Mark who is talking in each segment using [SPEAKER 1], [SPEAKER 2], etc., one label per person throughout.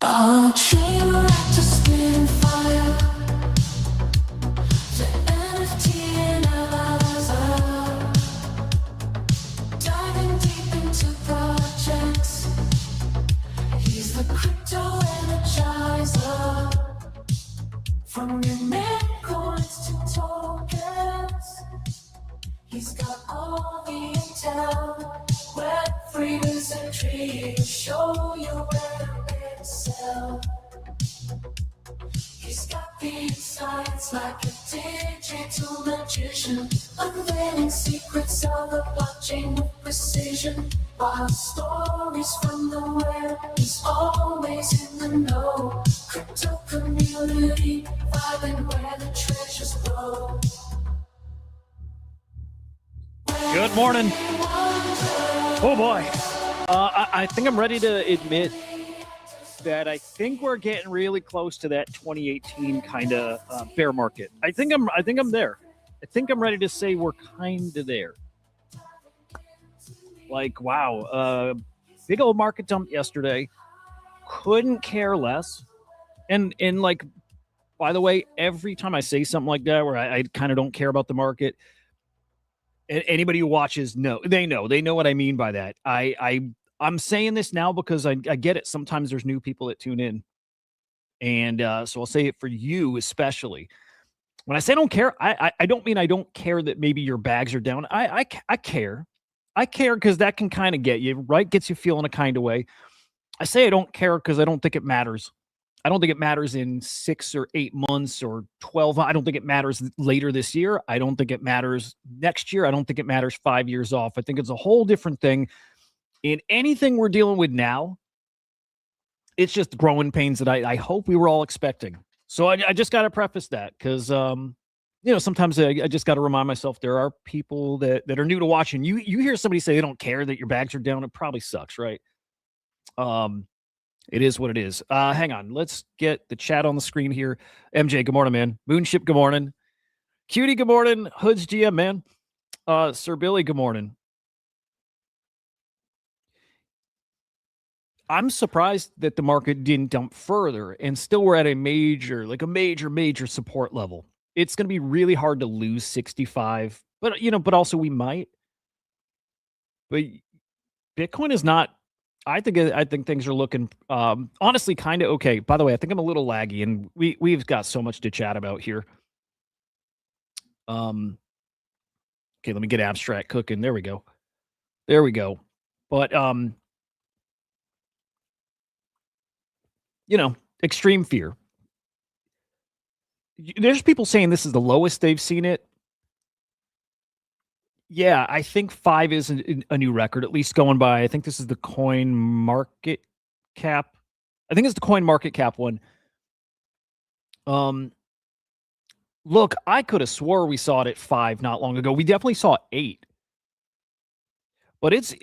[SPEAKER 1] A dream like to spin fire. The NFT and diving deep into projects. He's the crypto energizer. From your mint coins to tokens, he's got all the intel. Web3 is a tree to show you where to excel. He's got the insights like a digital magician, unveiling secrets of the blockchain with precision. While stories from the web, he's always in the know. Crypto community, vibing where the treasures grow.
[SPEAKER 2] Good morning. Oh boy. I think I'm ready to admit that I think we're getting really close to that 2018 kind of bear market. I think I'm there. I think I'm ready to say we're kind of there. Like, wow, big old market dump yesterday. Couldn't care less. And like, by the way, every time I say something like that, where I kind of don't care about the market, anybody who watches, they know what I mean by that. I'm saying this now because I get it. Sometimes there's new people that tune in. And so I'll say it for you, especially. When I say I don't care, I don't mean I don't care that maybe your bags are down. I care. I care because that can kind of get you, right? Gets you feeling a kind of way. I say I don't care because I don't think it matters. I don't think it matters in 6 or 8 months or 12. I don't think it matters later this year. I don't think it matters next year. I don't think it matters 5 years off. I think it's a whole different thing. In anything we're dealing with now, it's just growing pains that I hope we were all expecting. So I just got to preface that because, sometimes I just got to remind myself there are people that are new to watching. You hear somebody say they don't care that your bags are down. It probably sucks, right? It is what it is. Hang on. Let's get the chat on the screen here. MJ, good morning, man. Moonship, good morning. Cutie, good morning. Hoods GM, man. Sir Billy, good morning. I'm surprised that the market didn't dump further and still we're at a major support level. It's going to be really hard to lose 65, but also we might. But Bitcoin is not. I think things are looking honestly kind of okay. By the way, I think I'm a little laggy, and we've got so much to chat about here. Okay, let me get abstract cooking. There we go. But extreme fear. There's people saying this is the lowest they've seen it. Yeah, I think 5 is a new record, at least going by. I think this is the coin market cap. I think it's the coin market cap one. Look, I could have swore we saw it at 5 not long ago. We definitely saw 8. But it's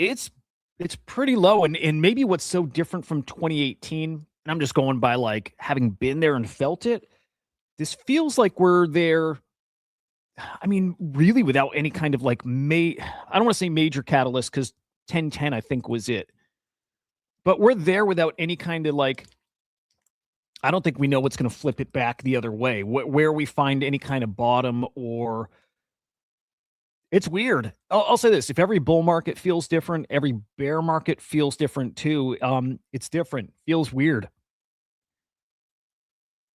[SPEAKER 2] pretty low. And maybe what's so different from 2018, and I'm just going by like having been there and felt it, this feels like we're there. I mean, really without any kind of like I don't want to say major catalyst because 1010 I think was it. But we're there without any kind of like, I don't think we know what's going to flip it back the other way. Where we find any kind of bottom or it's weird. I'll say this. If every bull market feels different, every bear market feels different too. It's different. Feels weird.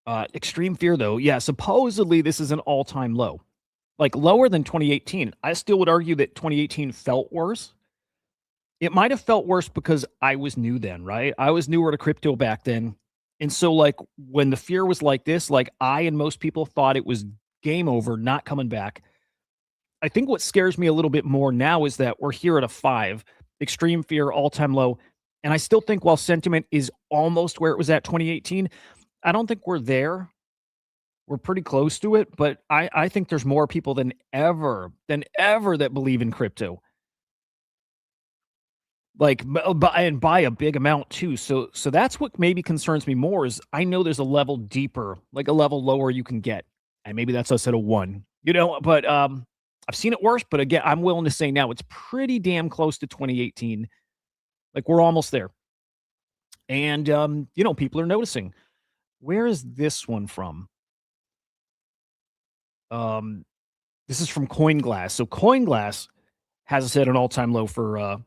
[SPEAKER 2] Extreme fear though. Yeah, supposedly this is an all-time low. Like lower than 2018. I still would argue that 2018 felt worse. It might have felt worse because I was new then, right? I was newer to crypto back then. And so like when the fear was like this, like I and most people thought it was game over, not coming back. I think what scares me a little bit more now is that we're here at a 5, extreme fear, all-time low. And I still think while sentiment is almost where it was at 2018, I don't think we're there. We're pretty close to it, but I think there's more people than ever that believe in crypto. Like, and by a big amount too. So that's what maybe concerns me more is I know there's a level deeper, like a level lower you can get. And maybe that's us at a 1, but I've seen it worse. But again, I'm willing to say now it's pretty damn close to 2018. Like we're almost there. And people are noticing. Where is this one from? This is from CoinGlass. So CoinGlass has set an all-time low for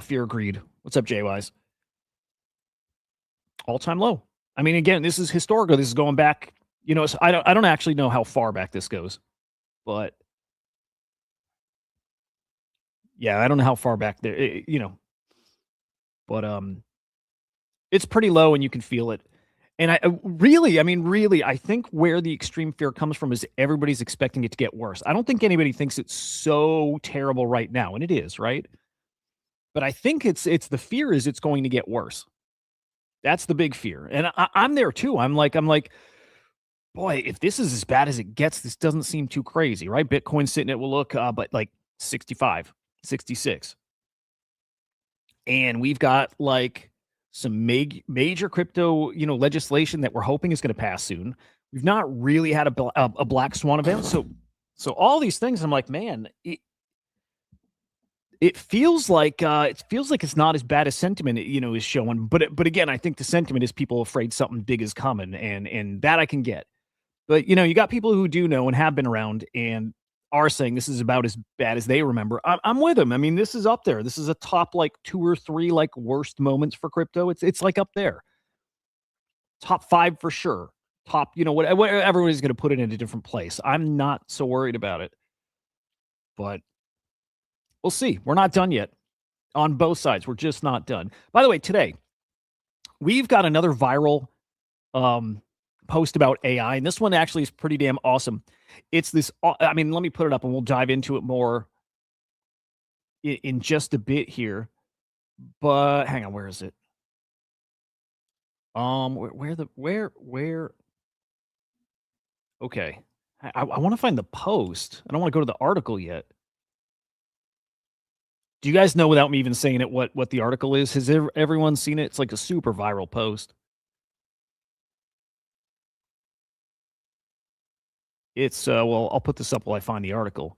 [SPEAKER 2] fear of greed. What's up, JWise? All-time low. I mean, again, this is historical. This is going back. So I don't actually know how far back this goes, but yeah, I don't know how far back there. But it's pretty low, and you can feel it. And I think where the extreme fear comes from is everybody's expecting it to get worse. I don't think anybody thinks it's so terrible right now, and it is, right? But I think it's the fear is it's going to get worse. That's the big fear, and I'm there too. I'm like, boy, if this is as bad as it gets, this doesn't seem too crazy, right? Bitcoin's sitting at but like 65, 66, and we've got like some major crypto, legislation that we're hoping is going to pass soon. We've not really had a black swan event, so all these things, I'm like, man, it feels like it's not as bad as sentiment, is showing. But again, I think the sentiment is people afraid something big is coming, and that I can get. But you got people who do know and have been around and are saying this is about as bad as they remember. I'm with them. I mean, this is up there. This is a top like 2 or 3 like worst moments for crypto. It's like up there. Top 5 for sure. Top, what everybody's going to put it in a different place. I'm not so worried about it. But we'll see. We're not done yet on both sides. We're just not done. By the way, today we've got another viral post about AI, and this one actually is pretty damn awesome. It's this. Let me put it up, and we'll dive into it more in just a bit here. But hang on, where is it? Where? Okay, I want to find the post. I don't want to go to the article yet. Do you guys know, without me even saying it, what the article is? Has everyone seen it? It's like a super viral post. It's I'll put this up while I find the article.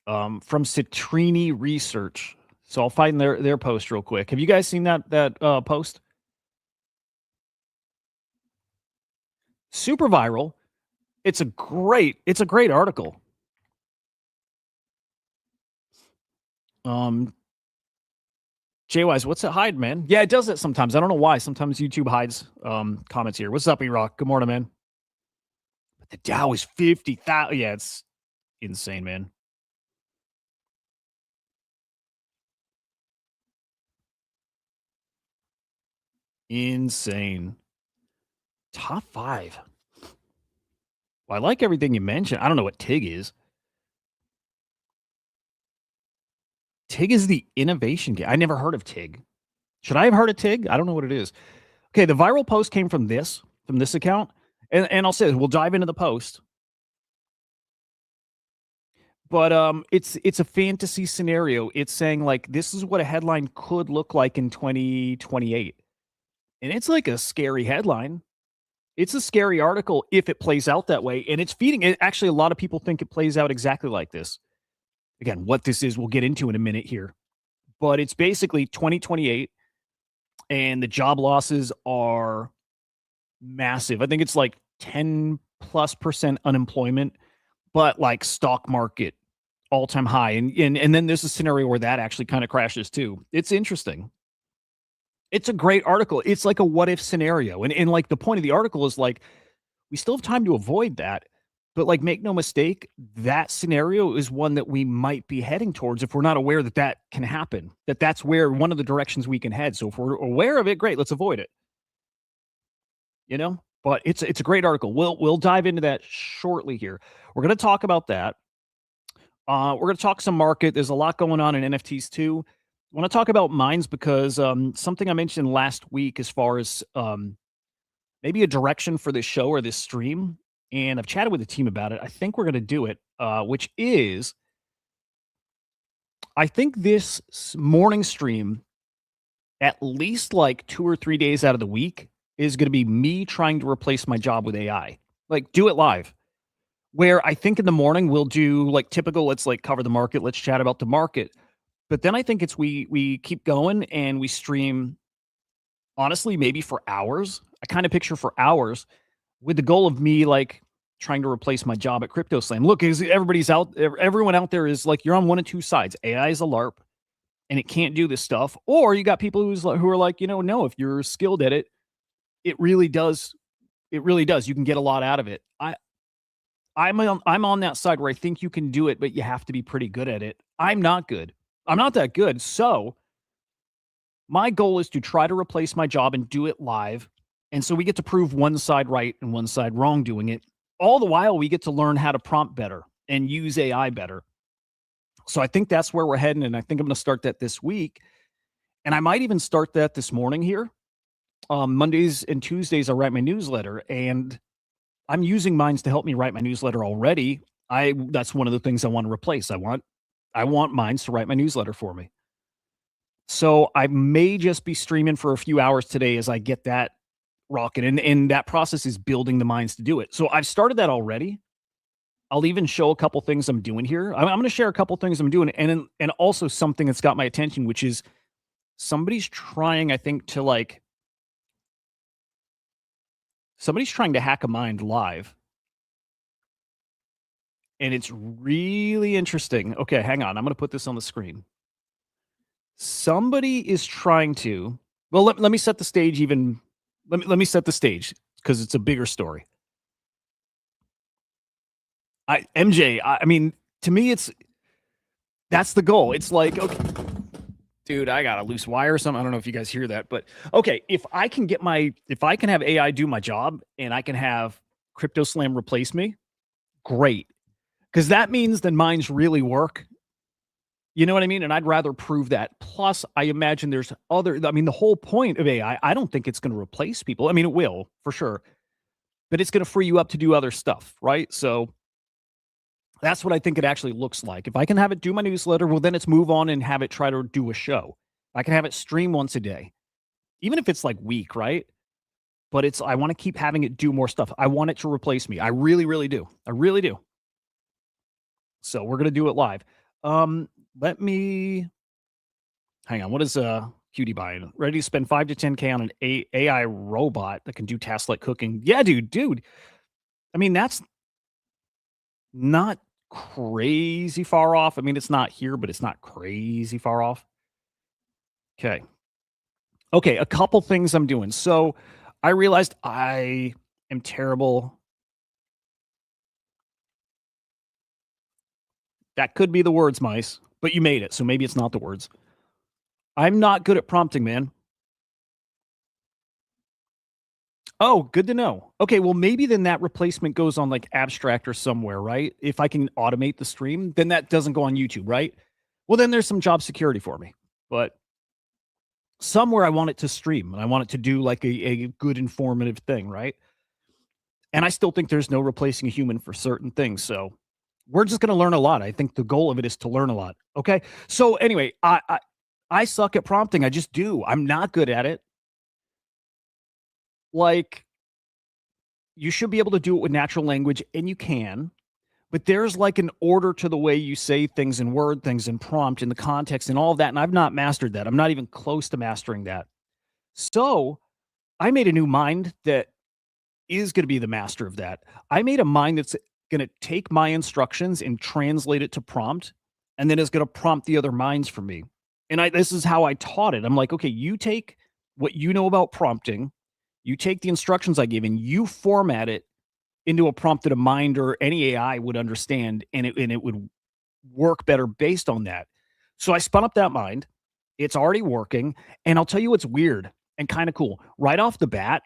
[SPEAKER 2] From Citrini Research. So I'll find their post real quick. Have you guys seen that post? Super viral. It's a great article. JWise, what's it hide, man? Yeah, it does it sometimes. I don't know why. Sometimes YouTube hides comments here. What's up, E-Rock? Good morning, man. But the Dow is 50,000. Yeah, it's insane, man. Insane. Top 5. Well, I like everything you mentioned. I don't know what TIG is. TIG is the innovation game. I never heard of TIG. Should I have heard of TIG? I don't know what it is. Okay, the viral post came from this account. And I'll say this, we'll dive into the post. But it's a fantasy scenario. It's saying like this is what a headline could look like in 2028. And it's like a scary headline. It's a scary article if it plays out that way. And it's feeding it. Actually, a lot of people think it plays out exactly like this. Again, what this is, we'll get into in a minute here. But it's basically 2028, and the job losses are massive. I think it's like 10+% unemployment, but like stock market all-time high. And then there's a scenario where that actually kind of crashes too. It's interesting. It's a great article. It's like a what if scenario. And like the point of the article is like, we still have time to avoid that. But like, make no mistake, that scenario is one that we might be heading towards if we're not aware that that can happen, that's where one of the directions we can head. So if we're aware of it, great, let's avoid it. But it's a great article. We'll dive into that shortly here. We're going to talk about that. We're going to talk some market. There's a lot going on in NFTs too. I want to talk about mines because something I mentioned last week as far as maybe a direction for this show or this stream. And I've chatted with the team about it. I think we're going to do it, which is, I think this morning stream, at least like 2 or 3 days out of the week, is going to be me trying to replace my job with AI. Like, do it live. Where I think in the morning we'll do like typical, let's like cover the market, let's chat about the market. But then I think it's we keep going and we stream, honestly, maybe for hours. I kind of picture for hours with the goal of me like trying to replace my job at Crypto Slam. Look, everyone out there is like, you're on one of two sides. AI is a LARP and it can't do this stuff. Or you got people who are like, no, if you're skilled at it, it really does. It really does. You can get a lot out of it. I'm on that side where I think you can do it, but you have to be pretty good at it. I'm not good. I'm not that good. So my goal is to try to replace my job and do it live. And so we get to prove one side right and one side wrong doing it. All the while, we get to learn how to prompt better and use AI better. So I think that's where we're heading. And I think I'm going to start that this week. And I might even start that this morning here. Mondays and Tuesdays, I write my newsletter. And I'm using Minds to help me write my newsletter already. That's one of the things I want to replace. I want Minds to write my newsletter for me. So I may just be streaming for a few hours today as I get that rocket. And that process is building the Minds to do it. So I've started that already. I'll even show a couple things I'm doing here. I'm going to share a couple things I'm doing, and also something that's got my attention, which is somebody's trying, I think, somebody's trying to hack a mind live. And it's really interesting. Okay, hang on. I'm going to put this on the screen. Somebody is trying to, well, let me set the stage even. Let me set the stage because it's a bigger story. I mean, to me, that's the goal. It's like, okay, dude, I got a loose wire or something. I don't know if you guys hear that, but okay, if I can have AI do my job and I can have Crypto Slam replace me, great. Because that means then Minds really work. You know what I mean? And I'd rather prove that. Plus, I imagine the whole point of AI, I don't think it's going to replace people. I mean, it will, for sure. But it's going to free you up to do other stuff, right? So that's what I think it actually looks like. If I can have it do my newsletter, well, then it's move on and have it try to do a show. I can have it stream once a day, even if it's like week, right? But I want to keep having it do more stuff. I want it to replace me. I really, really do. I really do. So we're going to do it live. Let me hang on. What is Cutie buying? Ready to spend 5 to 10K on an AI robot that can do tasks like cooking? Yeah, dude. I mean, that's not crazy far off. I mean, it's not here, but it's not crazy far off. Okay, a couple things I'm doing. So I realized I am terrible. That could be the words, mice, but you made it, so maybe it's not the words. I'm not good at prompting, man. Oh, good to know. Okay, well, maybe then that replacement goes on like Abstract or somewhere, right? If I can automate the stream, then that doesn't go on YouTube, right? Well, then there's some job security for me. But somewhere I want it to stream and I want it to do like a good informative thing, right? And I still think there's no replacing a human for certain things. So we're just going to learn a lot. I think the goal of it is to learn a lot. Okay. So anyway, I suck at prompting. I just do. I'm not good at it. Like, you should be able to do it with natural language, and you can. But there's like an order to the way you say things and word things and prompt in the context and all of that. And I've not mastered that. I'm not even close to mastering that. So I made a new mind that is going to be the master of that. I made a mind that's going to take my instructions and translate it to prompt, and then it's going to prompt the other minds for me. And this is how I taught it. I'm like, okay, you take what you know about prompting, you take the instructions I give, and you format it into a prompt that a mind or any AI would understand, and it would work better based on that. So I spun up that mind. It's already working. And I'll tell you what's weird and kind of cool. Right off the bat,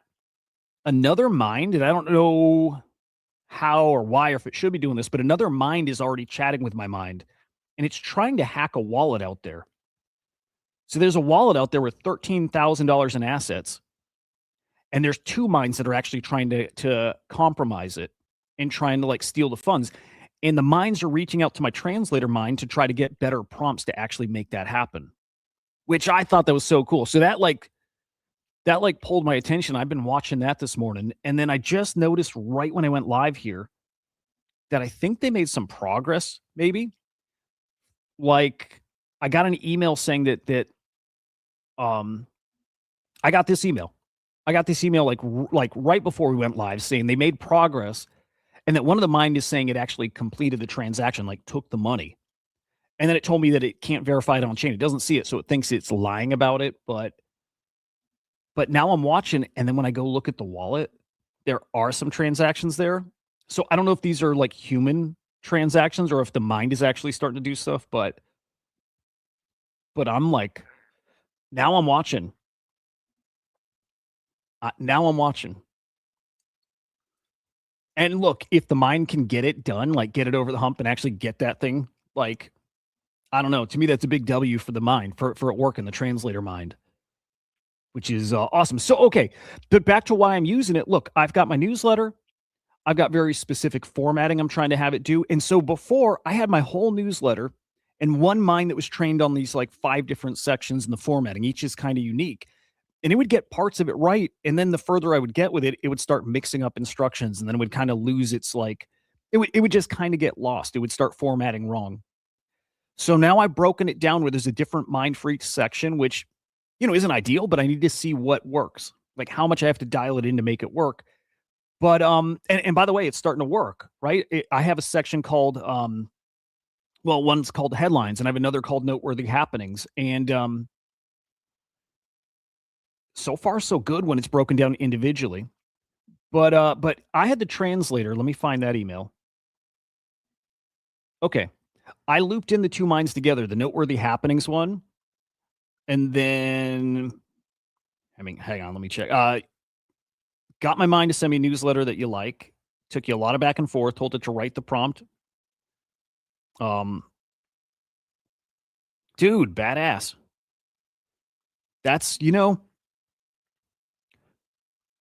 [SPEAKER 2] another mind, and I don't know how or why or if it should be doing this, but another mind is already chatting with my mind, and it's trying to hack a wallet out there. So there's a wallet out there with $13,000 in assets. And there's two minds that are actually trying to compromise it and trying to like steal the funds. And the minds are reaching out to my translator mind to try to get better prompts to actually make that happen, which I thought that was so cool. So that pulled my attention. I've been watching that this morning. And then I just noticed right when I went live here that I think they made some progress, maybe. Like, I got an email saying that I got this email. I got this email like right before we went live saying they made progress and that one of the mind is saying it actually completed the transaction, like took the money. And then it told me that it can't verify it on chain. It doesn't see it, so it thinks it's lying about it. But now I'm watching, and then when I go look at the wallet, there are some transactions there. So I don't know if these are like human transactions or if the mind is actually starting to do stuff, but I'm like, now I'm watching. Now I'm watching. And look, if the mind can get it done, like get it over the hump and actually get that thing, like, I don't know. To me, that's a big W for the mind, for it working, the translator mind, which is awesome. So, okay, but back to why I'm using it. Look, I've got my newsletter. I've got very specific formatting I'm trying to have it do. And so before I had my whole newsletter and one mind that was trained on these like 5 different sections in the formatting. Each is kind of unique. And it would get parts of it right. And then the further I would get with it, it would start mixing up instructions and then it would kind of lose its like, it would just kind of get lost. It would start formatting wrong. So now I've broken it down where there's a different mind for each section, which, isn't ideal, but I need to see what works, like how much I have to dial it in to make it work. But and by the way, it's starting to work, right? I have a section called well, one's called headlines, and I have another called noteworthy happenings. And so far so good when it's broken down individually. But I had the translator. Let me find that email. Okay. I looped in the 2 minds together, the noteworthy happenings one, and then hang on, let me check. Got my mind to send me a newsletter that you like. Took you a lot of back and forth, told it to write the prompt. Dude, badass. That's,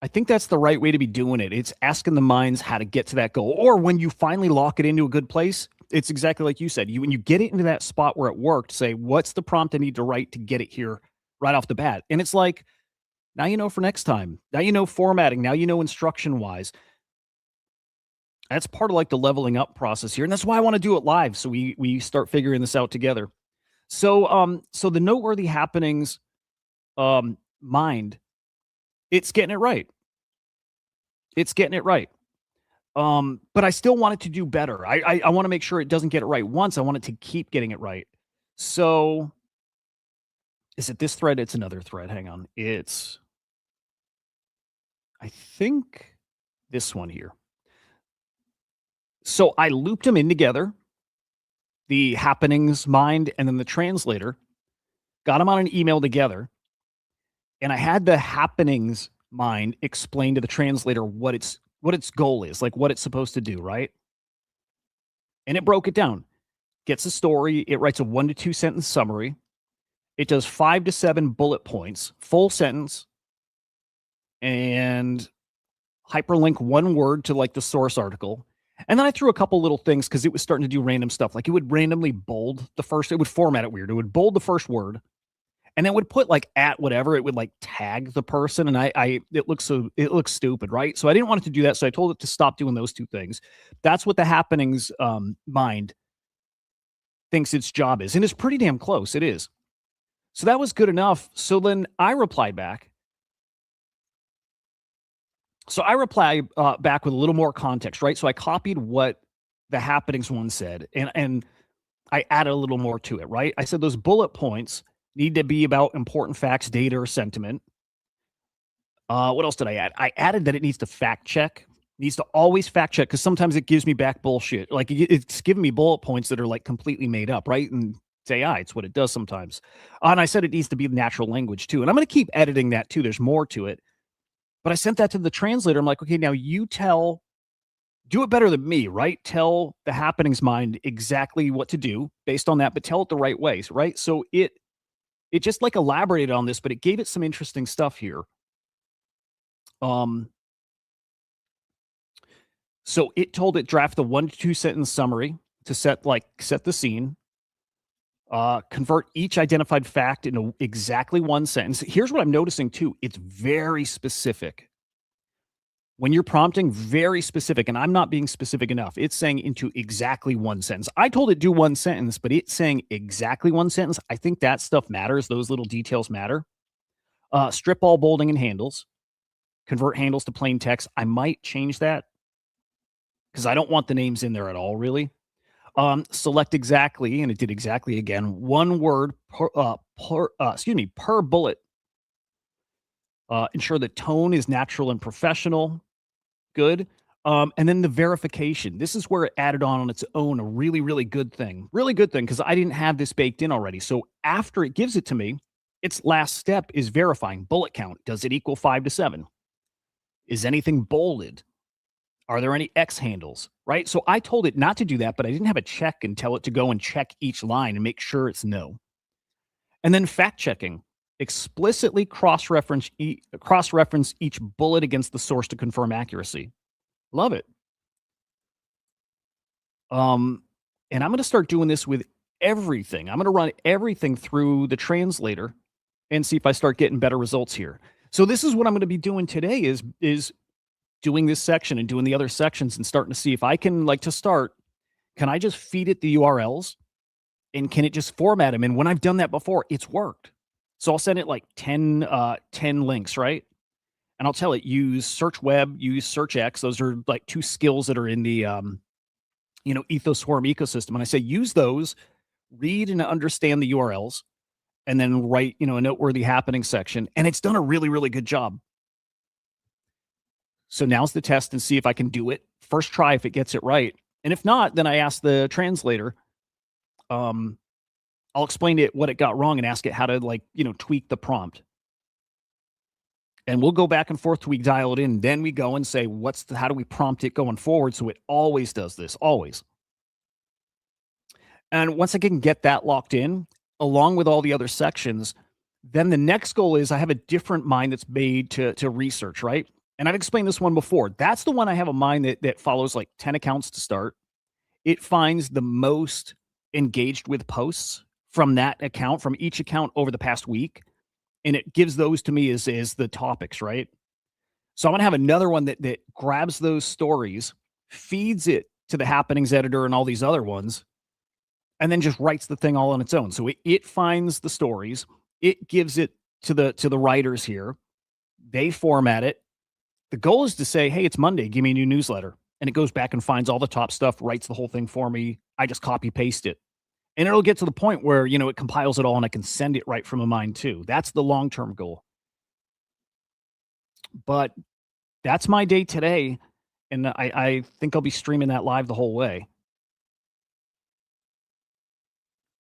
[SPEAKER 2] I think that's the right way to be doing it. It's asking the minds how to get to that goal. Or when you finally lock it into a good place, it's exactly like you said. When you get it into that spot where it worked, say, what's the prompt I need to write to get it here right off the bat? And it's like, now you know for next time. Now you know formatting. Now you know instruction wise. That's part of like the leveling up process here. And that's why I want to do it live. So we start figuring this out together. So the noteworthy happenings mind, it's getting it right. It's getting it right. But I still want it to do better. I want to make sure it doesn't get it right once. I want it to keep getting it right. So is it this thread? It's another thread. Hang on. I think this one here. So I looped them in together, the happenings mind and then the translator, got them on an email together. And I had the happenings mind explain to the translator what its goal is, like what it's supposed to do, right? And it broke it down. Gets a story, it writes a 1 to 2 sentence summary. It does 5 to 7 bullet points, full sentence, and hyperlink one word to like the source article. And then I threw a couple little things because it was starting to do random stuff. Like it would randomly bold it would format it weird. It would bold the first word and then would put like at whatever. It would like tag the person. And it looks stupid, right? So I didn't want it to do that. So I told it to stop doing those 2 things. That's what the happenings mind thinks its job is. And it's pretty damn close. It is. So that was good enough. So then I replied back. Back with a little more context, right? So I copied what the happenings one said, and I added a little more to it, right? I said those bullet points need to be about important facts, data, or sentiment. What else did I add? I added that it needs to fact check. Needs to always fact check because sometimes it gives me back bullshit. Like it's giving me bullet points that are like completely made up, right? And it's AI. It's what it does sometimes. And I said it needs to be natural language too. And I'm going to keep editing that too. There's more to it. But I sent that to the translator. I'm like, okay, now you do it better than me, right? Tell the happenings mind exactly what to do based on that, but tell it the right ways, right? So it just like elaborated on this, but it gave it some interesting stuff here. So it told it draft the 1 to 2 sentence summary to set the scene, convert each identified fact into exactly 1 sentence. Here's what I'm noticing too. It's very specific. When you're prompting, very specific, and I'm not being specific enough. It's saying into exactly one sentence. I told it do one sentence, but it's saying exactly one sentence. I think that stuff matters. Those little details matter. Strip all bolding and handles. Convert handles to plain text. I might change that because I don't want the names in there at all, really. Select exactly, and it did exactly again. One word per bullet. Ensure the tone is natural and professional. Good. And then the verification. This is where it added on its own a really, really good thing. Really good thing because I didn't have this baked in already. So after it gives it to me, its last step is verifying bullet count. Does it equal 5 to 7? Is anything bolded? Are there any X handles? Right. So I told it not to do that, but I didn't have a check and tell it to go and check each line and make sure it's no. And then fact checking. Explicitly cross-reference each bullet against the source to confirm accuracy. Love it. And I'm going to start doing this with everything. I'm going to run everything through the translator and see if I start getting better results here. So this is what I'm going to be doing today is doing this section and doing the other sections and starting to see if I can, like, to start, can I just feed it the URLs and can it just format them? And when I've done that before, it's worked. So I'll send it like 10 links, right? And I'll tell it use search web, use search X. Those are like two skills that are in the Ethos Forum ecosystem. And I say use those, read and understand the URLs, and then write, a noteworthy happening section. And it's done a really, really good job. So now's the test and see if I can do it. First try if it gets it right. And if not, then I ask the translator. I'll explain to it what it got wrong and ask it how to tweak the prompt. And we'll go back and forth till we dial it in. Then we go and say, how do we prompt it going forward? So it always does this, always. And once I can get that locked in, along with all the other sections, then the next goal is I have a different mind that's made to research, right? And I've explained this one before. That's the one I have a mind that follows like 10 accounts to start. It finds the most engaged with posts from that account, from each account over the past week. And it gives those to me as the topics, right? So I'm going to have another one that grabs those stories, feeds it to the happenings editor and all these other ones, and then just writes the thing all on its own. So it finds the stories, it gives it to the writers here, they format it. The goal is to say, hey, it's Monday, give me a new newsletter. And it goes back and finds all the top stuff, writes the whole thing for me. I just copy paste it. And it'll get to the point where, it compiles it all and I can send it right from a mind too. That's the long-term goal. But that's my day today. And I think I'll be streaming that live the whole way.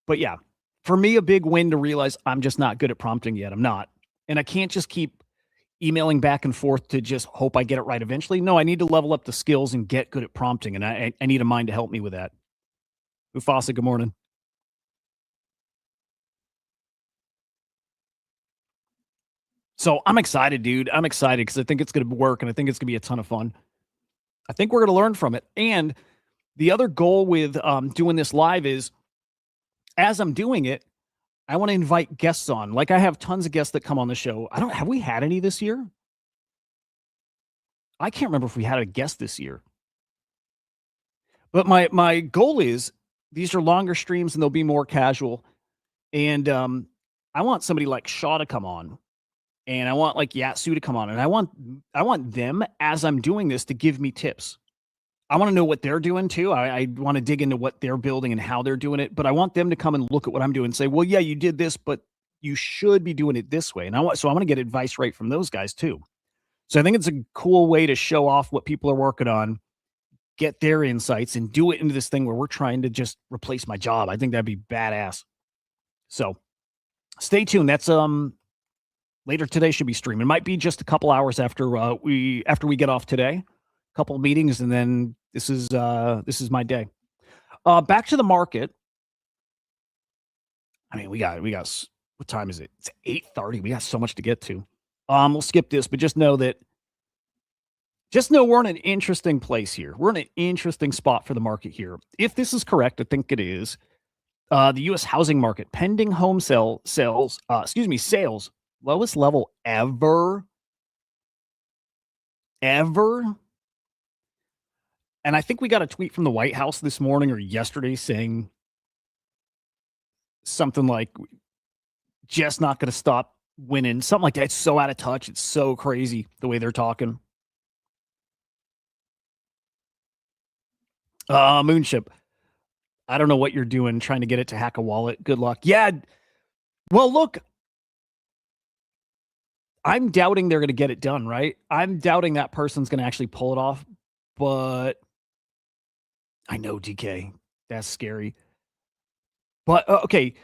[SPEAKER 2] But yeah, for me, a big win to realize I'm just not good at prompting yet. I'm not. And I can't just keep emailing back and forth to just hope I get it right eventually. No, I need to level up the skills and get good at prompting. And I need a mind to help me with that. Ufasa, good morning. So I'm excited, dude. I'm excited because I think it's going to work and I think it's going to be a ton of fun. I think we're going to learn from it. And the other goal with doing this live is as I'm doing it, I want to invite guests on. Like I have tons of guests that come on the show. Have we had any this year? I can't remember if we had a guest this year. But my goal is these are longer streams and they'll be more casual. And I want somebody like Shaw to come on. And I want like Yatsu to come on. And I want them as I'm doing this to give me tips. I want to know what they're doing too. I want to dig into what they're building and how they're doing it. But I want them to come and look at what I'm doing and say, well, yeah, you did this, but you should be doing it this way. And I want to get advice right from those guys too. So I think it's a cool way to show off what people are working on, get their insights, and do it into this thing where we're trying to just replace my job. I think that'd be badass. So stay tuned. That's later today should be streaming. It might be just a couple hours after we get off today. Couple of meetings, and then this is my day. Back to the market. I mean, we got what time is it? It's 8:30. We got so much to get to. We'll skip this, but just know we're in an interesting place here. We're in an interesting spot for the market here. If this is correct, I think it is. The U.S. housing market, pending home sales, lowest level ever. ever. And I think we got a tweet from the White House this morning or yesterday saying something like, just not going to stop winning. Something like that. It's so out of touch. It's so crazy the way they're talking. Moonship. I don't know what you're doing trying to get it to hack a wallet. Good luck. Yeah. Well, look, I'm doubting they're going to get it done, right? I'm doubting that person's going to actually pull it off. But I know, DK. That's scary. But okay.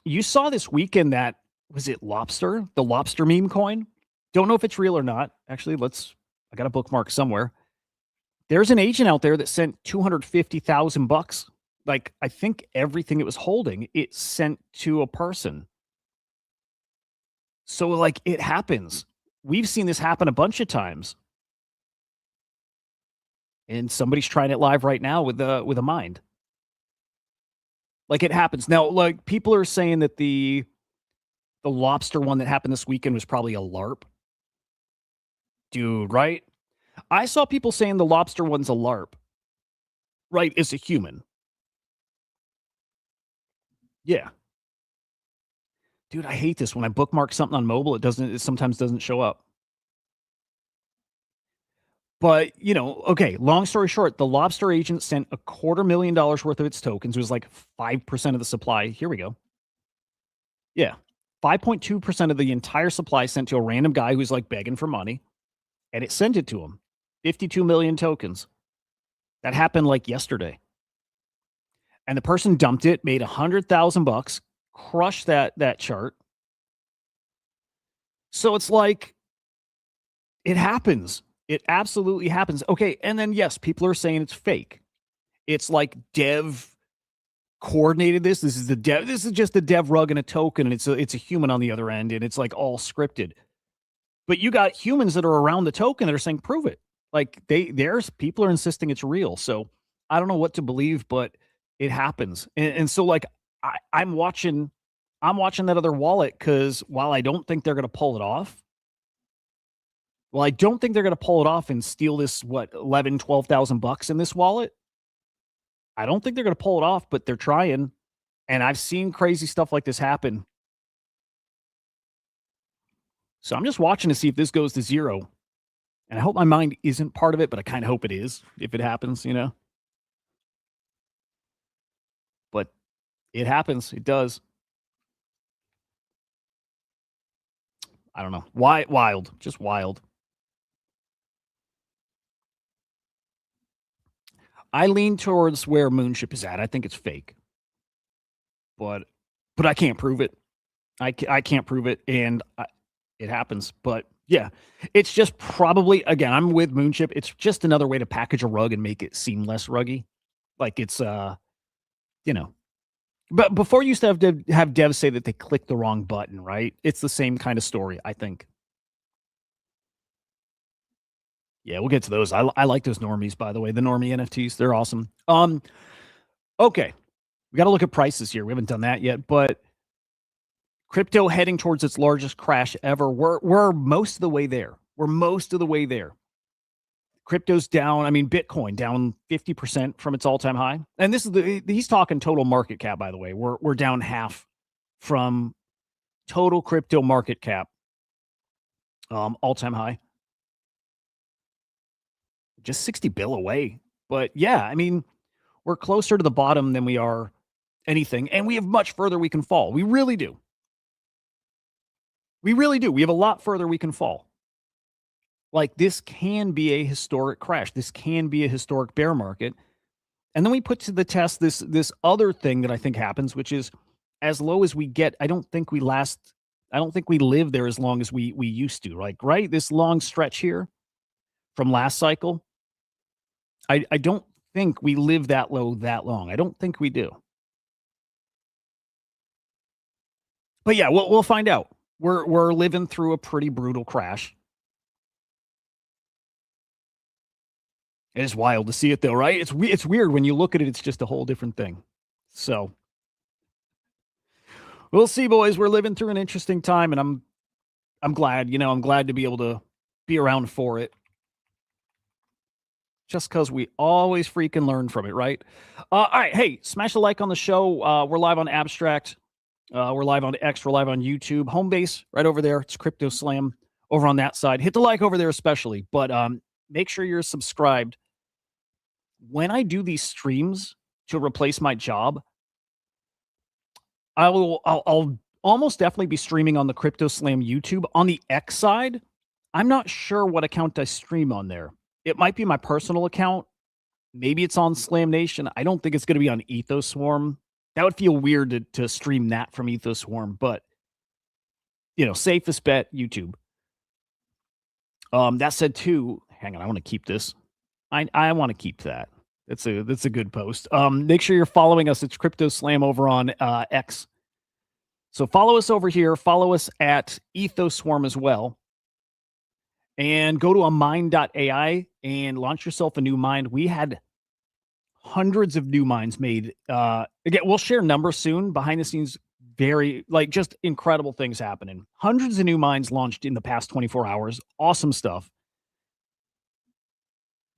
[SPEAKER 2] You saw this weekend that, was it lobster? The lobster meme coin? Don't know if it's real or not. Actually, I got a bookmark somewhere. There's an agent out there that sent $250,000. Like, I think everything it was holding, it sent to a person. So, like, it happens. We've seen this happen a bunch of times. And somebody's trying it live right now with a mind. Like, it happens. Now, like, people are saying that the lobster one that happened this weekend was probably a LARP. Dude, right? I saw people saying the lobster one's a LARP. Right, it's a human. Yeah. Dude, I hate this. When I bookmark something on mobile, it sometimes doesn't show up. But, okay, long story short, the lobster agent sent $250,000 worth of its tokens. It was like 5% of the supply. Here we go. Yeah. 5.2% of the entire supply sent to a random guy who's like begging for money. And it sent it to him. 52 million tokens. That happened like yesterday. And the person dumped it, made $100,000, crushed that chart. So it's like, it happens. It absolutely happens. Okay, and then yes, people are saying it's fake. It's like dev coordinated this. This is just a dev rug and a token, and it's a human on the other end, and it's like all scripted. But you got humans that are around the token that are saying, prove it. Like there's people are insisting it's real. So I don't know what to believe, but it happens. And so like I'm watching that other wallet because while I don't think they're gonna pull it off, and steal this, what, 11, 12,000 bucks in this wallet. I don't think they're going to pull it off, but they're trying. And I've seen crazy stuff like this happen. So I'm just watching to see if this goes to zero. And I hope my mind isn't part of it, but I kind of hope it is if it happens, But it happens. It does. I don't know. Why? Wild. Just wild. I lean towards where Moonship is at. I think it's fake. But I can't prove it. I can't prove it. And it happens. But yeah, it's just probably, again, I'm with Moonship. It's just another way to package a rug and make it seem less ruggy. Like it's, but before you used to have devs say that they clicked the wrong button, right? It's the same kind of story, I think. Yeah, we'll get to those. I like those normies, by the way. The normie NFTs, they're awesome. Okay. We got to look at prices here. We haven't done that yet, but crypto heading towards its largest crash ever. We're most of the way there. Crypto's down. I mean, Bitcoin down 50% from its all-time high. And this is he's talking total market cap, by the way. We're down half from total crypto market cap. All-time high. Just 60 bill away. But yeah, I mean, we're closer to the bottom than we are anything, and we have much further we can fall. We really do. We have a lot further we can fall. Like, this can be a historic crash. This can be a historic bear market. And then we put to the test this other thing that I think happens, which is as low as we get, I don't think we live there as long as we used to. Like, right? This long stretch here from last cycle, I don't think we live that low that long. I don't think we do. But yeah, we'll find out. We're living through a pretty brutal crash. It is wild to see it, though, right? It's weird when you look at it. It's just a whole different thing. So we'll see, boys. We're living through an interesting time, and I'm glad. I'm glad to be able to be around for it. Just because we always freaking learn from it, right? All right. Hey, smash a like on the show. We're live on Abstract. We're live on X. We're live on YouTube. Home base right over there. It's Crypto Slam over on that side. Hit the like over there especially. But make sure you're subscribed. When I do these streams to replace my job, I'll almost definitely be streaming on the Crypto Slam YouTube. On the X side, I'm not sure what account I stream on there. It might be my personal account. Maybe it's on Slam Nation. I don't think it's going to be on Ethos Swarm. That would feel weird to stream that from Ethos Swarm, but safest bet, YouTube. That said too, hang on, I want to keep this. I want to keep that. That's a good post. Make sure you're following us. It's Crypto Slam over on X. So follow us over here. Follow us at Ethos Swarm as well. And go to amind.ai and launch yourself a new mind. We had hundreds of new minds made. Again, we'll share numbers soon. Behind the scenes, very just incredible things happening. Hundreds of new minds launched in the past 24 hours. Awesome stuff.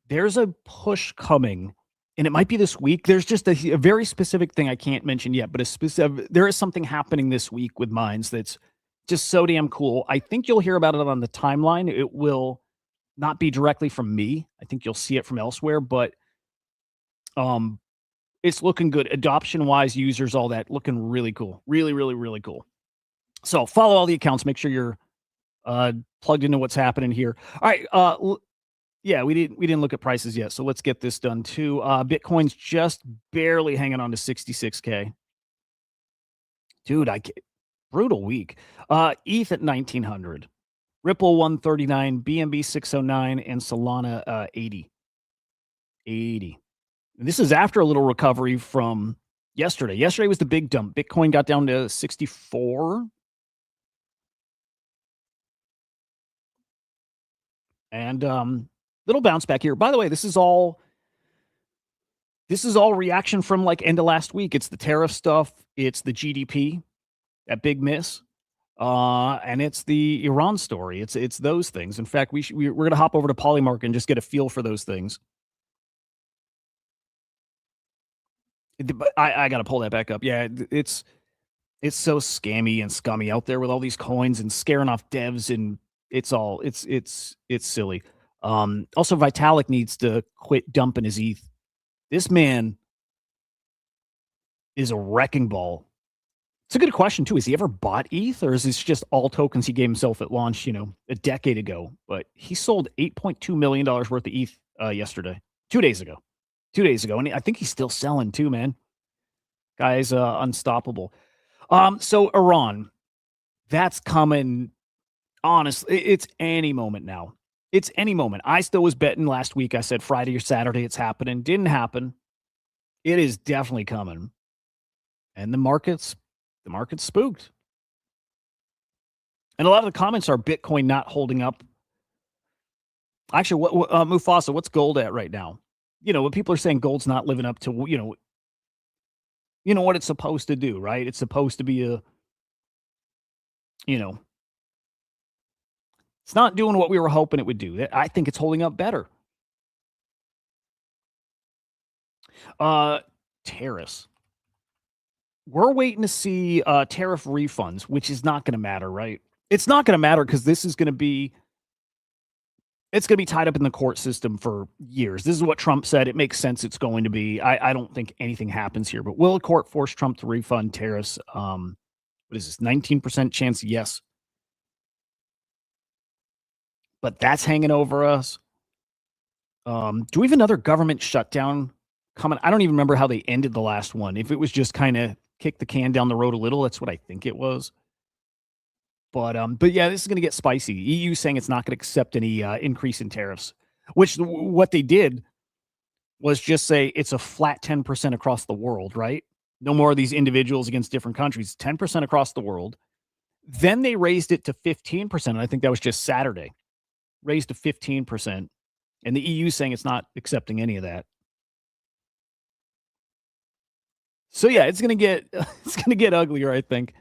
[SPEAKER 2] There's a push coming, and it might be this week. There's just a very specific thing I can't mention yet, but there is something happening this week with minds that's just so damn cool. I think you'll hear about it on the timeline. It will not be directly from me. I think you'll see it from elsewhere, but it's looking good. Adoption-wise, users, all that, looking really cool. Really, really, really cool. So follow all the accounts. Make sure you're plugged into what's happening here. All right. Yeah, we didn't look at prices yet, so let's get this done too. Bitcoin's just barely hanging on to 66K. Dude, brutal week. ETH at 1900, Ripple 139, BNB 609, and Solana 80. And this is after a little recovery from yesterday. Yesterday was the big dump. Bitcoin got down to 64. And little bounce back here. By the way, this is all reaction from end of last week. It's the tariff stuff. It's the GDP, that big miss. And it's the Iran story. It's those things. In fact, we're going to hop over to Polymarket and just get a feel for those things. I got to pull that back up. Yeah, it's so scammy and scummy out there with all these coins and scaring off devs, and it's silly. Also, Vitalik needs to quit dumping his ETH. This man is a wrecking ball. It's a good question too. Has he ever bought ETH, or is this just all tokens he gave himself at launch, a decade ago? But he sold $8.2 million worth of ETH yesterday, 2 days ago. 2 days ago. And I think he's still selling too, man. Guy's unstoppable. So Iran, that's coming. Honestly, it's any moment now. It's any moment. I still was betting last week. I said Friday or Saturday it's happening. Didn't happen. It is definitely coming. And the market's spooked. And a lot of the comments are Bitcoin not holding up. Actually, what Mufasa, what's gold at right now? When people are saying gold's not living up to, what it's supposed to do, right? It's supposed to be it's not doing what we were hoping it would do. I think it's holding up better. Tariffs. We're waiting to see tariff refunds, which is not going to matter, right? It's not going to matter because this is going to be tied up in the court system for years. This is what Trump said. It makes sense it's going to be. I don't think anything happens here, but will the court force Trump to refund tariffs? What is this, 19% chance? Yes. But that's hanging over us. Do we have another government shutdown coming? I don't even remember how they ended the last one. If it was just kind of kick the can down the road a little, that's what I think it was. But yeah, this is going to get spicy. EU saying it's not going to accept any increase in tariffs, which what they did was just say it's a flat 10% across the world, right? No more of these individuals against different countries, 10% across the world. Then they raised it to 15%. And I think that was just Saturday, raised to 15%. And the EU saying it's not accepting any of that. So yeah, it's gonna get uglier, I think.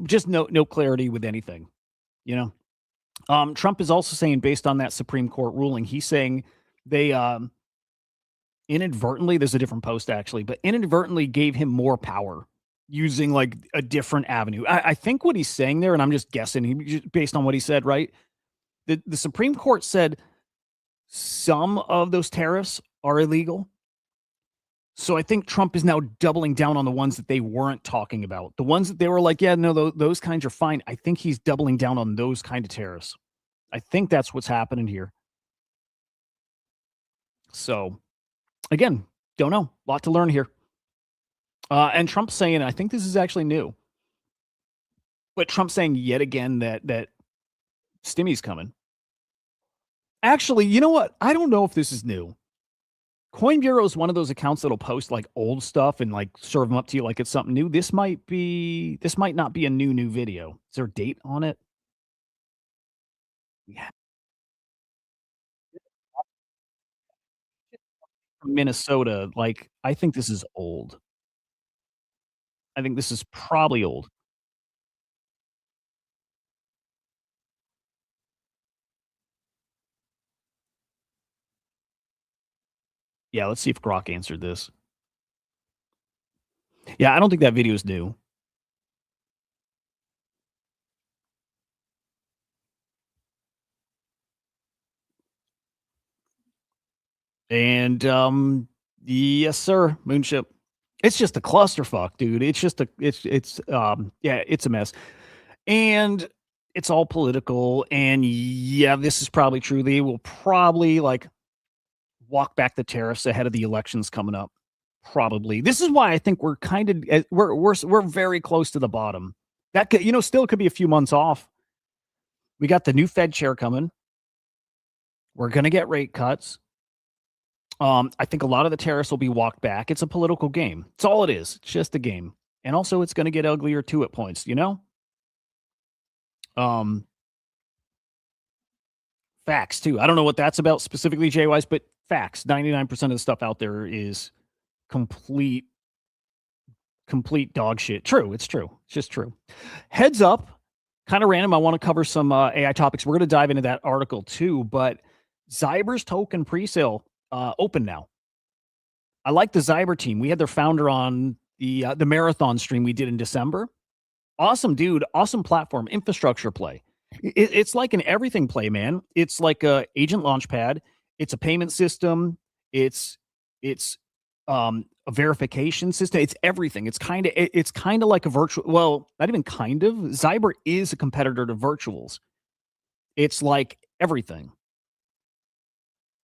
[SPEAKER 2] Just no clarity with anything, Trump is also saying, based on that Supreme Court ruling, he's saying they inadvertently, there's a different post actually, but inadvertently gave him more power using like a different avenue. I think what he's saying there, and I'm just guessing based on what he said, right? The Supreme Court said some of those tariffs are illegal. So I think Trump is now doubling down on the ones that they weren't talking about. The ones that they were like, yeah, no, those kinds are fine. I think he's doubling down on those kind of tariffs. I think that's what's happening here. So again, don't know. A lot to learn here. And Trump's saying, I think this is actually new, but Trump's saying yet again that Stimmy's coming. Actually, you know what? I don't know if this is new. Coin Bureau is one of those accounts that'll post like old stuff and like serve them up to you like it's something new. This might not be a new video. Is there a date on it? Yeah, from Minnesota. Like, I think this is old. I think this is probably old. Yeah, let's see if Grok answered this. Yeah, I don't think that video is new. And yes, sir, Moonship. It's just a clusterfuck, dude. It's just yeah, it's a mess. And it's all political. And yeah, this is probably true. They will probably like walk back the tariffs ahead of the elections coming up. Probably. This is why I think we're kind of we're very close to the bottom. That could, still could be a few months off. We got the new Fed chair coming. We're gonna get rate cuts. I think a lot of the tariffs will be walked back. It's a political game. It's all it is. It's just a game. And also it's going to get uglier too at points, Um facts too. I don't know what that's about specifically, J-Wise, but facts. 99% of the stuff out there is complete dog shit. True. It's true. It's just true. Heads up, kind of random. I want to cover some AI topics. We're going to dive into that article too, but Zyber's token presale open now. I like the Zyber team. We had their founder on the marathon stream we did in December. Awesome dude, awesome platform, infrastructure play. It's like an everything play, man. It's like a agent launchpad. It's a payment system. It's a verification system. It's everything. It's kind of like a virtual. Well, not even kind of. Zyber is a competitor to virtuals. It's like everything.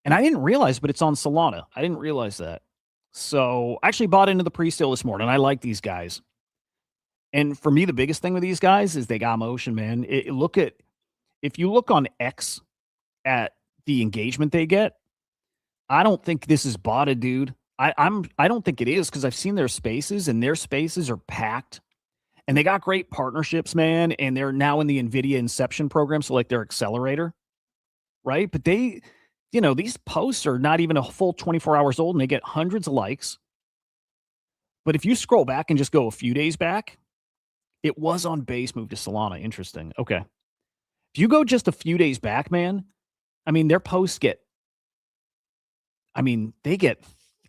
[SPEAKER 2] And I didn't realize, but it's on Solana. I didn't realize that. So I actually bought into the pre-sale this morning. I like these guys. And for me, the biggest thing with these guys is they got motion, man. If you look on X at the engagement they get, I don't think this is botted, dude. I don't think it is because I've seen their spaces and their spaces are packed. And they got great partnerships, man. And they're now in the NVIDIA Inception program, so like their accelerator, right? But these posts are not even a full 24 hours old and they get hundreds of likes. But if you scroll back and just go a few days back, it was on base move to Solana. Interesting. Okay. If you go just a few days back, man, I mean, their posts they get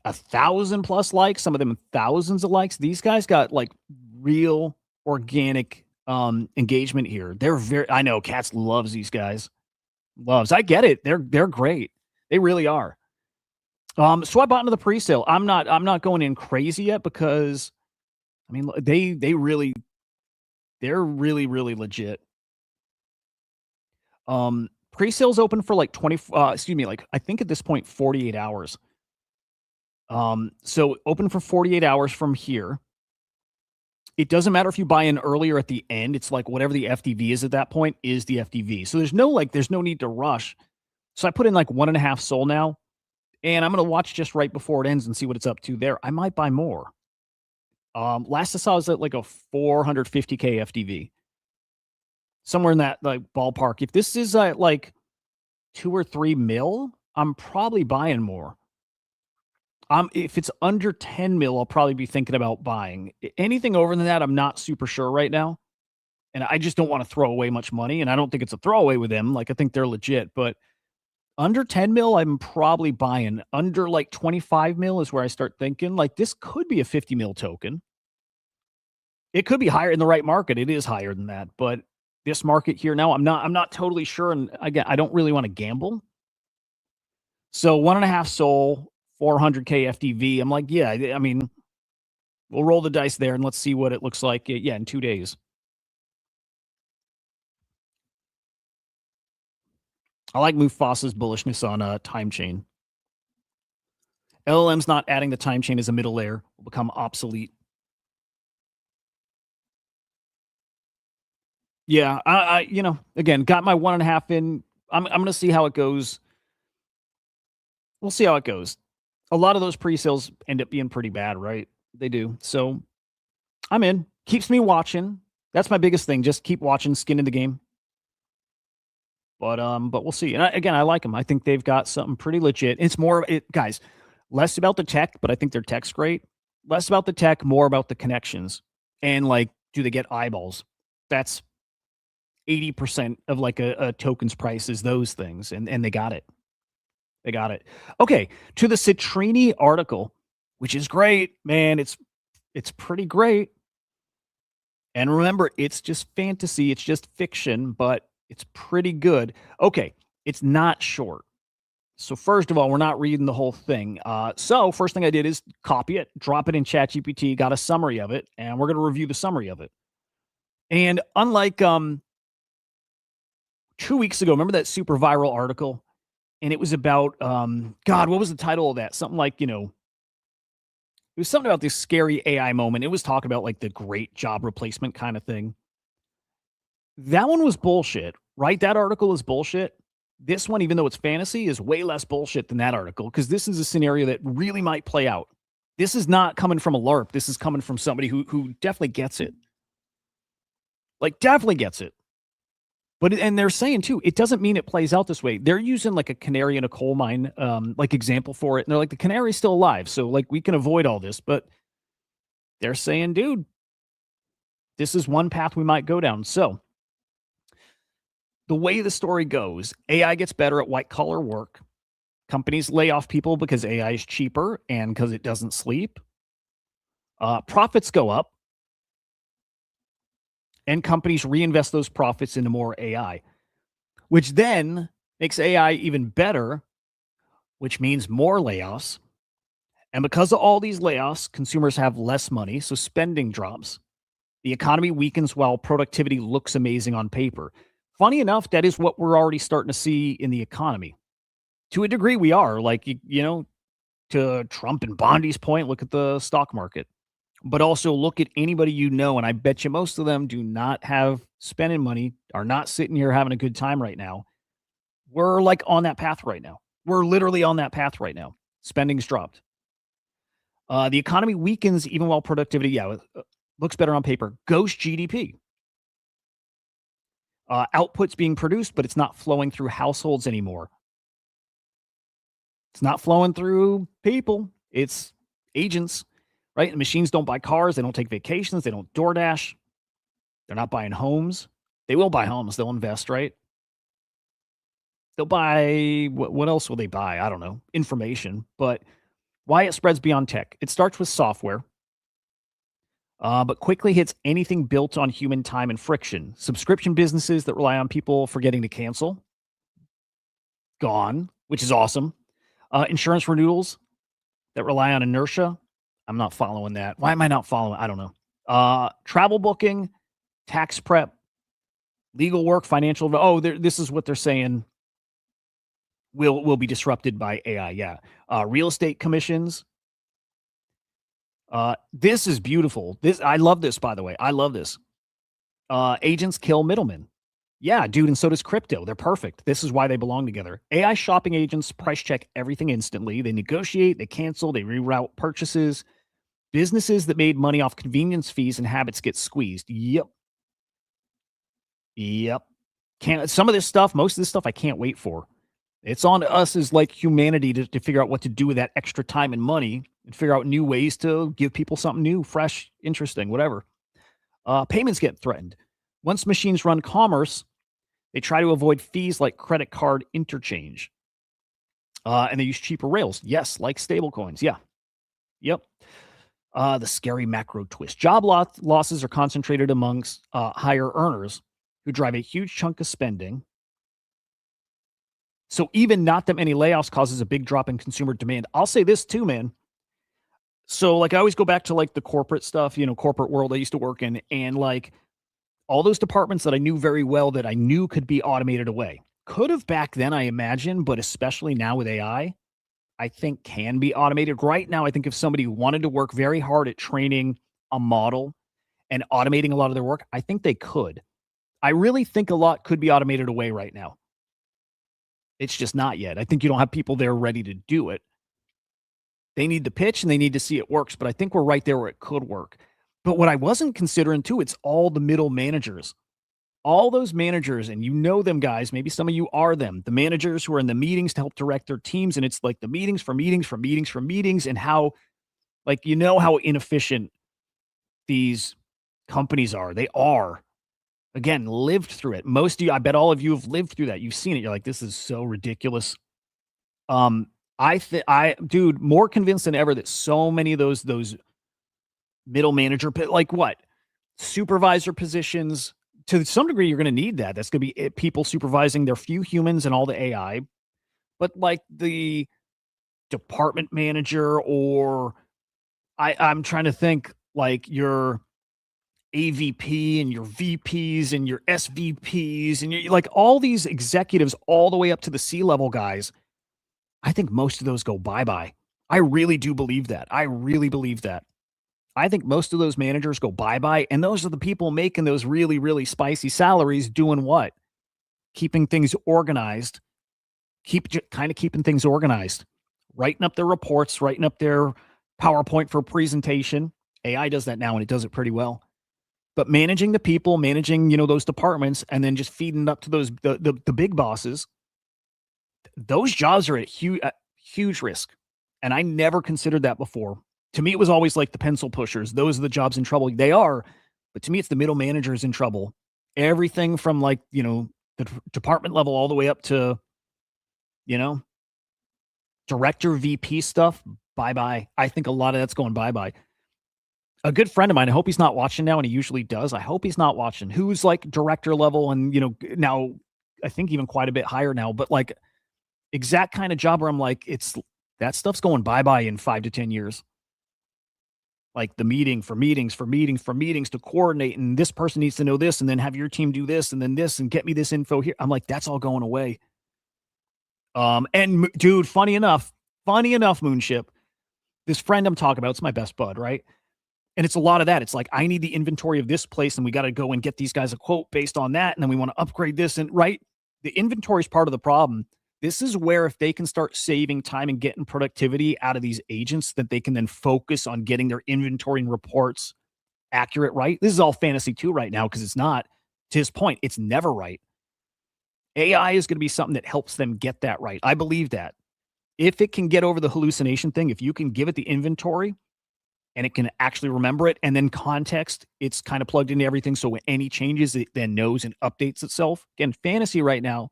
[SPEAKER 2] 1,000 plus likes, some of them thousands of likes. These guys got like real organic engagement here. I know Katz loves these guys. I get it. They're great. They really are. So I bought into the pre-sale. I'm not going in crazy yet because they're really legit. Pre-sales open for like 20 I think at this point 48 hours. So open for 48 hours from here. It doesn't matter if you buy in earlier at the end. It's like whatever the FDV is at that point is the FDV. So there's no need to rush. So I put in like 1.5 SOL now, and I'm going to watch just right before it ends and see what it's up to there. I might buy more. Last I saw was at like a 450K FDV. Somewhere in that like ballpark. If this is like 2 or 3 mil, I'm probably buying more. If it's under 10 mil, I'll probably be thinking about buying. Anything over than that, I'm not super sure right now. And I just don't want to throw away much money. And I don't think it's a throwaway with them. Like, I think they're legit, but under 10 mil, I'm probably buying. Under like 25 mil is where I start thinking like this could be a 50 mil token. It could be higher in the right market. It is higher than that, but this market here now, I'm not totally sure. And again, I don't really want to gamble. So 1.5 Sol, 400K FDV. I'm like, yeah, I mean, we'll roll the dice there and let's see what it looks like. Yeah, in 2 days. I like Mufasa's bullishness on time chain. LLM's not adding the time chain as a middle layer will become obsolete. Yeah, I again, got my 1.5 in. I'm gonna see how it goes. We'll see how it goes. A lot of those pre-sales end up being pretty bad, right? They do. So I'm in. Keeps me watching. That's my biggest thing. Just keep watching, skin in the game. But we'll see. And again, I like them. I think they've got something pretty legit. It's more guys, less about the tech, but I think their tech's great. Less about the tech, more about the connections. And like, do they get eyeballs? That's 80% of like a token's price is those things. And they got it. They got it. Okay. To the Citrini article, which is great, man. It's pretty great. And remember, it's just fantasy, it's just fiction, but it's pretty good. Okay, it's not short. So first of all, we're not reading the whole thing. So first thing I did is copy it, drop it in ChatGPT, got a summary of it, and we're going to review the summary of it. And unlike 2 weeks ago, remember that super viral article? And it was about God, what was the title of that? Something like, it was something about this scary AI moment. It was talking about like the great job replacement kind of thing. That one was bullshit, right? That article is bullshit. This one, even though it's fantasy, is way less bullshit than that article because this is a scenario that really might play out. This is not coming from a LARP. This is coming from somebody who definitely gets it. Like, definitely gets it. And they're saying too, it doesn't mean it plays out this way. They're using like a canary in a coal mine, like example for it. And they're like, the canary's still alive. So like we can avoid all this, but they're saying, dude, this is one path we might go down. So the way the story goes, AI gets better at white collar work. Companies lay off people because AI is cheaper and because it doesn't sleep. Profits go up. And companies reinvest those profits into more AI, which then makes AI even better, which means more layoffs. And because of all these layoffs, consumers have less money, so spending drops. The economy weakens while productivity looks amazing on paper. Funny enough, that is what we're already starting to see in the economy. To a degree, we are. Like, to Trump and Bondi's point, look at the stock market. But also look at anybody and I bet you most of them do not have spending money, are not sitting here having a good time right now. We're like on that path right now. We're literally on that path right now. Spending's dropped. The economy weakens even while productivity, looks better on paper. Ghost GDP. Output's being produced, but it's not flowing through households anymore. It's not flowing through people. It's agents. Right? The machines don't buy cars. They don't take vacations. They don't DoorDash. They're not buying homes. They will buy homes. They'll invest, right? They'll buy, what else will they buy? I don't know. Information. But why it spreads beyond tech. It starts with software, but quickly hits anything built on human time and friction. Subscription businesses that rely on people forgetting to cancel. Gone, which is awesome. Insurance renewals that rely on inertia. I'm not following that. Why am I not following? I don't know. Travel booking, tax prep, legal work, financial. This is what they're saying will be disrupted by AI. Yeah. Real estate commissions. This is beautiful. I love this, by the way. I love this. Agents kill middlemen. Yeah, dude. And so does crypto. They're perfect. This is why they belong together. AI shopping agents price check everything instantly. They negotiate, they cancel, they reroute purchases. Businesses that made money off convenience fees and habits get squeezed. Yep. Some of this stuff, most of this stuff, I can't wait for. It's on us as like humanity to figure out what to do with that extra time and money and figure out new ways to give people something new, fresh, interesting, whatever. Payments get threatened. Once machines run commerce, they try to avoid fees like credit card interchange. And they use cheaper rails. Yes, like stablecoins. Yeah. Yep. The scary macro twist. Job losses are concentrated amongst higher earners who drive a huge chunk of spending. So even not that many layoffs causes a big drop in consumer demand. I'll say this too, man. So like I always go back to like the corporate stuff, corporate world I used to work in, and like all those departments that I knew very well that I knew could be automated away. Could have back then, I imagine, but especially now with AI, I think can be automated. Right now, I think if somebody wanted to work very hard at training a model and automating a lot of their work, I think they could. I really think a lot could be automated away right now. It's just not yet. I think you don't have people there ready to do it. They need the pitch and they need to see it works, but I think we're right there where it could work. But what I wasn't considering too, it's all the middle managers. All those managers, and you know them guys, maybe some of you are them, the managers who are in the meetings to help direct their teams. And it's like the meetings for meetings for meetings for meetings, and how, like, how inefficient these companies are. They are. Again, lived through it. Most of you, I bet all of you have lived through that. You've seen it. You're like, this is so ridiculous. Dude, more convinced than ever that so many of those middle manager, like what? Supervisor positions, to some degree, you're going to need that. That's going to be people supervising their few humans and all the AI. But like the department manager, or I'm trying to think like your AVP and your VPs and your SVPs and like all these executives all the way up to the C-level guys. I think most of those go bye-bye. I really do believe that. I really believe that. I think most of those managers go bye-bye, and those are the people making those really, really spicy salaries doing what? Keeping things organized, keeping things organized, writing up their reports, writing up their PowerPoint for a presentation. AI does that now, and it does it pretty well. But managing the people, managing, those departments, and then just feeding it up to those the big bosses, those jobs are at huge risk. And I never considered that before. To me, it was always like the pencil pushers. Those are the jobs in trouble. They are. But to me, it's the middle managers in trouble. Everything from like, the department level all the way up to, director, VP stuff. Bye-bye. I think a lot of that's going bye-bye. A good friend of mine, I hope he's not watching now, and he usually does. I hope he's not watching, who's like director level and, now I think even quite a bit higher now, but like exact kind of job where I'm like, that stuff's going bye-bye in 5 to 10 years. Like the meetings to coordinate, and this person needs to know this, and then have your team do this, and then this, and get me this info here. I'm like, that's all going away. And dude, funny enough, Moonship, this friend I'm talking about, it's my best bud, right? And it's a lot of that. It's like, I need the inventory of this place, and we got to go and get these guys a quote based on that. And then we want to upgrade this. And right, the inventory is part of the problem. This is where if they can start saving time and getting productivity out of these agents, that they can then focus on getting their inventory and reports accurate, right? This is all fantasy too right now, because it's not, to his point, it's never right. AI is going to be something that helps them get that right. I believe that. If it can get over the hallucination thing, if you can give it the inventory and it can actually remember it, and then context, it's kind of plugged into everything. So when any changes, it then knows and updates itself. Again, fantasy right now,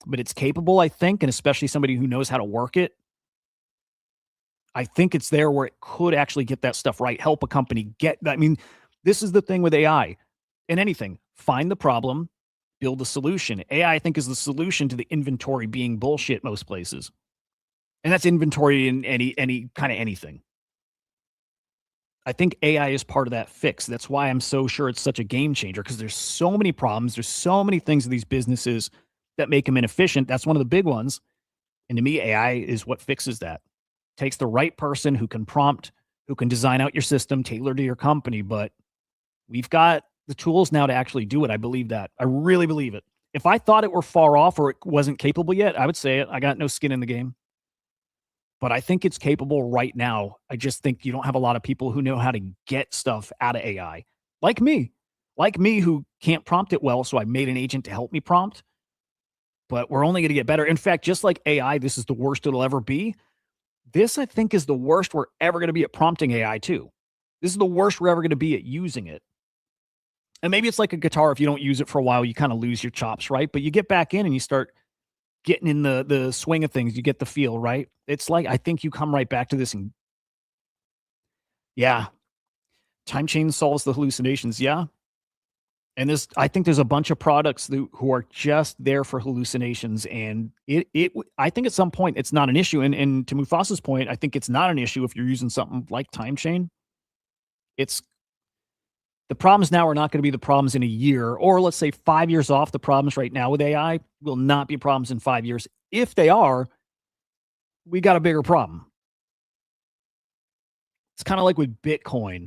[SPEAKER 2] but it's capable, I think, and especially somebody who knows how to work it. I think it's there where it could actually get that stuff right, help a company get that. I mean, this is the thing with AI and anything. Find the problem, build a solution. AI, I think, is the solution to the inventory being bullshit most places. And that's inventory in any kind of anything. I think AI is part of that fix. That's why I'm so sure it's such a game changer, because there's so many problems. There's so many things in these businesses that make them inefficient. That's one of the big ones. And to me, AI is what fixes that. Takes the right person who can prompt, who can design out your system tailored to your company. But we've got the tools now to actually do it. I believe that. I really believe it. If I thought it were far off or it wasn't capable yet, I would say it. I got no skin in the game. But I think it's capable right now. I just think you don't have a lot of people who know how to get stuff out of AI. Like me, who can't prompt it well. So I made an agent to help me prompt. But we're only going to get better. In fact, just like AI, this is the worst it'll ever be. This, I think, is the worst we're ever going to be at prompting AI too. This is the worst we're ever going to be at using it. And maybe it's like a guitar. If you don't use it for a while, you kind of lose your chops, right? But you get back in and you start getting in the swing of things. You get the feel, right? It's like I think you come right back to this, and yeah, time chain solves the hallucinations. Yeah, and this, I think there's a bunch of products who are just there for hallucinations, and I think at some point it's not an issue. And to Mufasa's point, I think it's not an issue if you're using something like time chain. It's the problems now are not going to be the problems in a year, or let's say 5 years off. The problems right now with AI will not be problems in 5 years. If they are, we got a bigger problem. It's kind of like with Bitcoin.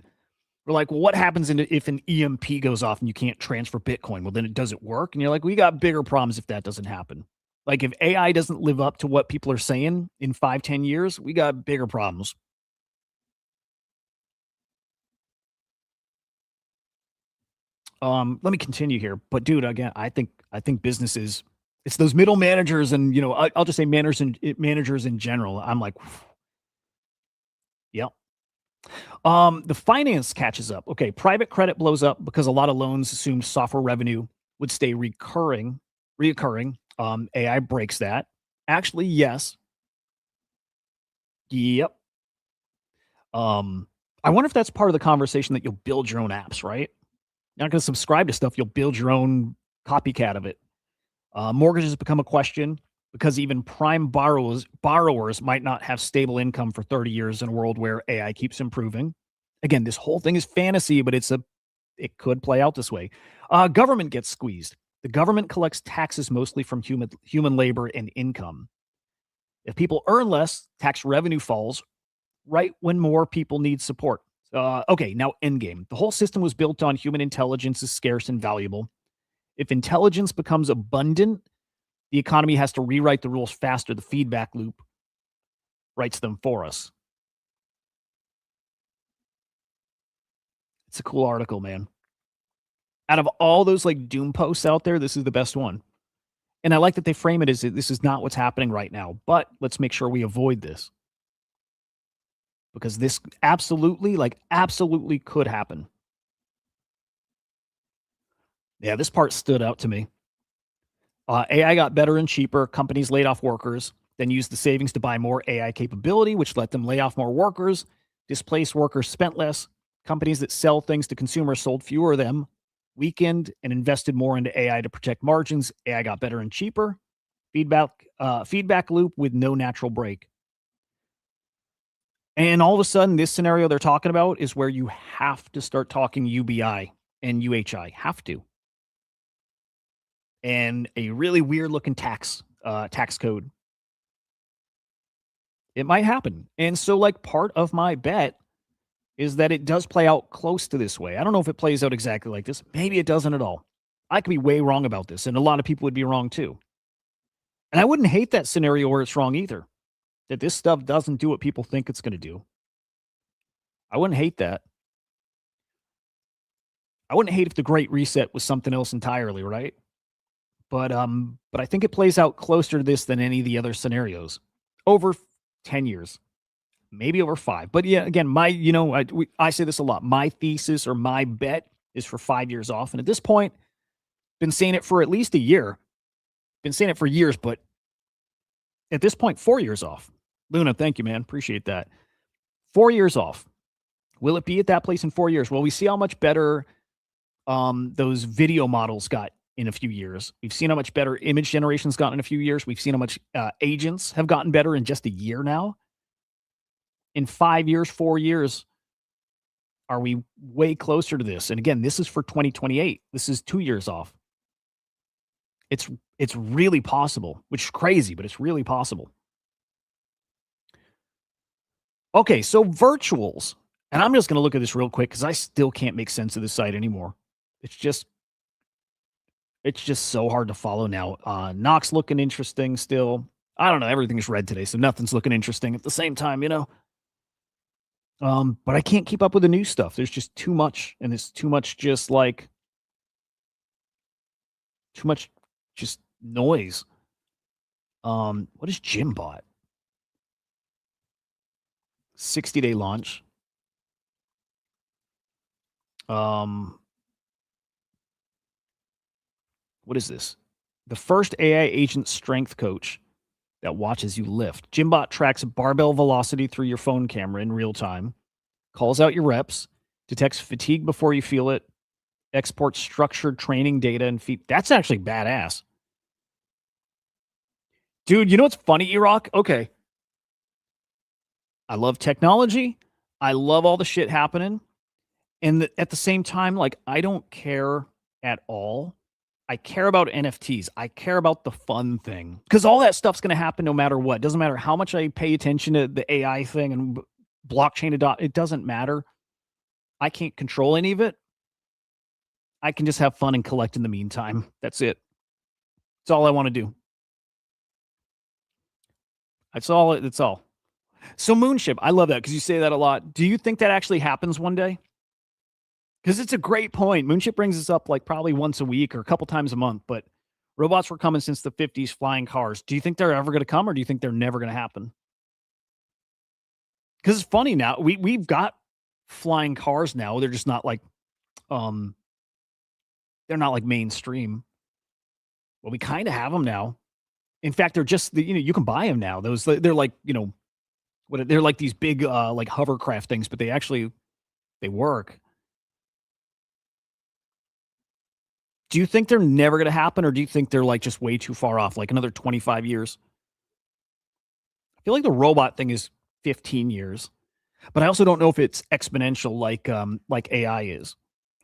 [SPEAKER 2] We're like, well, what happens if an EMP goes off and you can't transfer Bitcoin? Well, then it doesn't work. And you're like, we got bigger problems if that doesn't happen. Like if AI doesn't live up to what people are saying in 5, 10 years, we got bigger problems. Let me continue here. But dude, again, I think businesses, it's those middle managers, and I'll just say managers in general. I'm like, yep. The finance catches up. Okay, private credit blows up because a lot of loans assumed software revenue would stay reoccurring. AI breaks that. Actually, yes. Yep. I wonder if that's part of the conversation, that you'll build your own apps, right? You're not going to subscribe to stuff. You'll build your own copycat of it. Mortgages become a question because even prime borrowers might not have stable income for 30 years in a world where AI keeps improving. Again, this whole thing is fantasy, but it could play out this way. Government gets squeezed. The government collects taxes mostly from human labor and income. If people earn less, tax revenue falls right when more people need support. Okay, now endgame. The whole system was built on human intelligence is scarce and valuable. If intelligence becomes abundant, the economy has to rewrite the rules faster. The feedback loop writes them for us. It's a cool article, man. Out of all those like doom posts out there, this is the best one. And I like that they frame it as this is not what's happening right now, but let's make sure we avoid this, because this absolutely could happen. Yeah, this part stood out to me. AI got better and cheaper. Companies laid off workers, then used the savings to buy more AI capability, which let them lay off more workers. Displaced workers spent less. Companies that sell things to consumers sold fewer of them, weakened, and invested more into AI to protect margins. AI got better and cheaper. Feedback loop with no natural break. And all of a sudden, this scenario they're talking about is where you have to start talking UBI and UHI. Have to. And a really weird looking tax code. It might happen. And so, like, part of my bet is that it does play out close to this way. I don't know if it plays out exactly like this. Maybe it doesn't at all. I could be way wrong about this, and a lot of people would be wrong too. And I wouldn't hate that scenario where it's wrong either, that this stuff doesn't do what people think it's going to do. I wouldn't hate that. I wouldn't hate if the Great Reset was something else entirely, right? But I think it plays out closer to this than any of the other scenarios. Over 10 years, maybe over 5. But yeah, again, I say this a lot. My thesis or my bet is for 5 years off. And at this point, been saying it for at least a year. Been saying it for years, but at this point, 4 years off. Luna, thank you, man. Appreciate that. 4 years off. Will it be at that place in 4 years? Well, we see how much better those video models got in a few years. We've seen how much better image generation's gotten in a few years. We've seen how much agents have gotten better in just a year now. In 5 years, 4 years, are we way closer to this? And again, this is for 2028. This is 2 years off. It's really possible, which is crazy, but it's really possible. Okay, so virtuals. And I'm just going to look at this real quick because I still can't make sense of this site anymore. It's just so hard to follow now. Knox looking interesting still. I don't know. Everything's red today, so nothing's looking interesting at the same time, But I can't keep up with the new stuff. There's just too much, and it's too much just noise. What is Gymbot? 60-day launch. What is this? The first AI agent strength coach that watches you lift. Gymbot tracks barbell velocity through your phone camera in real time, calls out your reps, detects fatigue before you feel it, exports structured training data and feed. That's actually badass. Dude, you know what's funny, Iraq? Okay. I love technology. I love all the shit happening. And at the same time, like, I don't care at all. I care about NFTs. I care about the fun thing because all that stuff's going to happen no matter what. Doesn't matter how much I pay attention to the AI thing and blockchain adopt. It doesn't matter. I can't control any of it. I can just have fun and collect in the meantime. That's it. That's all I want to do. That's all. That's all. So Moonship, I love that because you say that a lot. Do you think that actually happens one day? Because it's a great point. Moonship brings us up like probably once a week or a couple times a month, but robots were coming since the 50s, flying cars. Do you think they're ever going to come or do you think they're never going to happen? Because it's funny now. We've got flying cars now. They're just not like um they're not like mainstream. Well, we kind of have them now. In fact, they're just you can buy them now. They're like, they're like these big like hovercraft things, but they work. Do you think they're never going to happen, or do you think they're like just way too far off, like another 25 years? I feel like the robot thing is 15 years, but I also don't know if it's exponential like AI is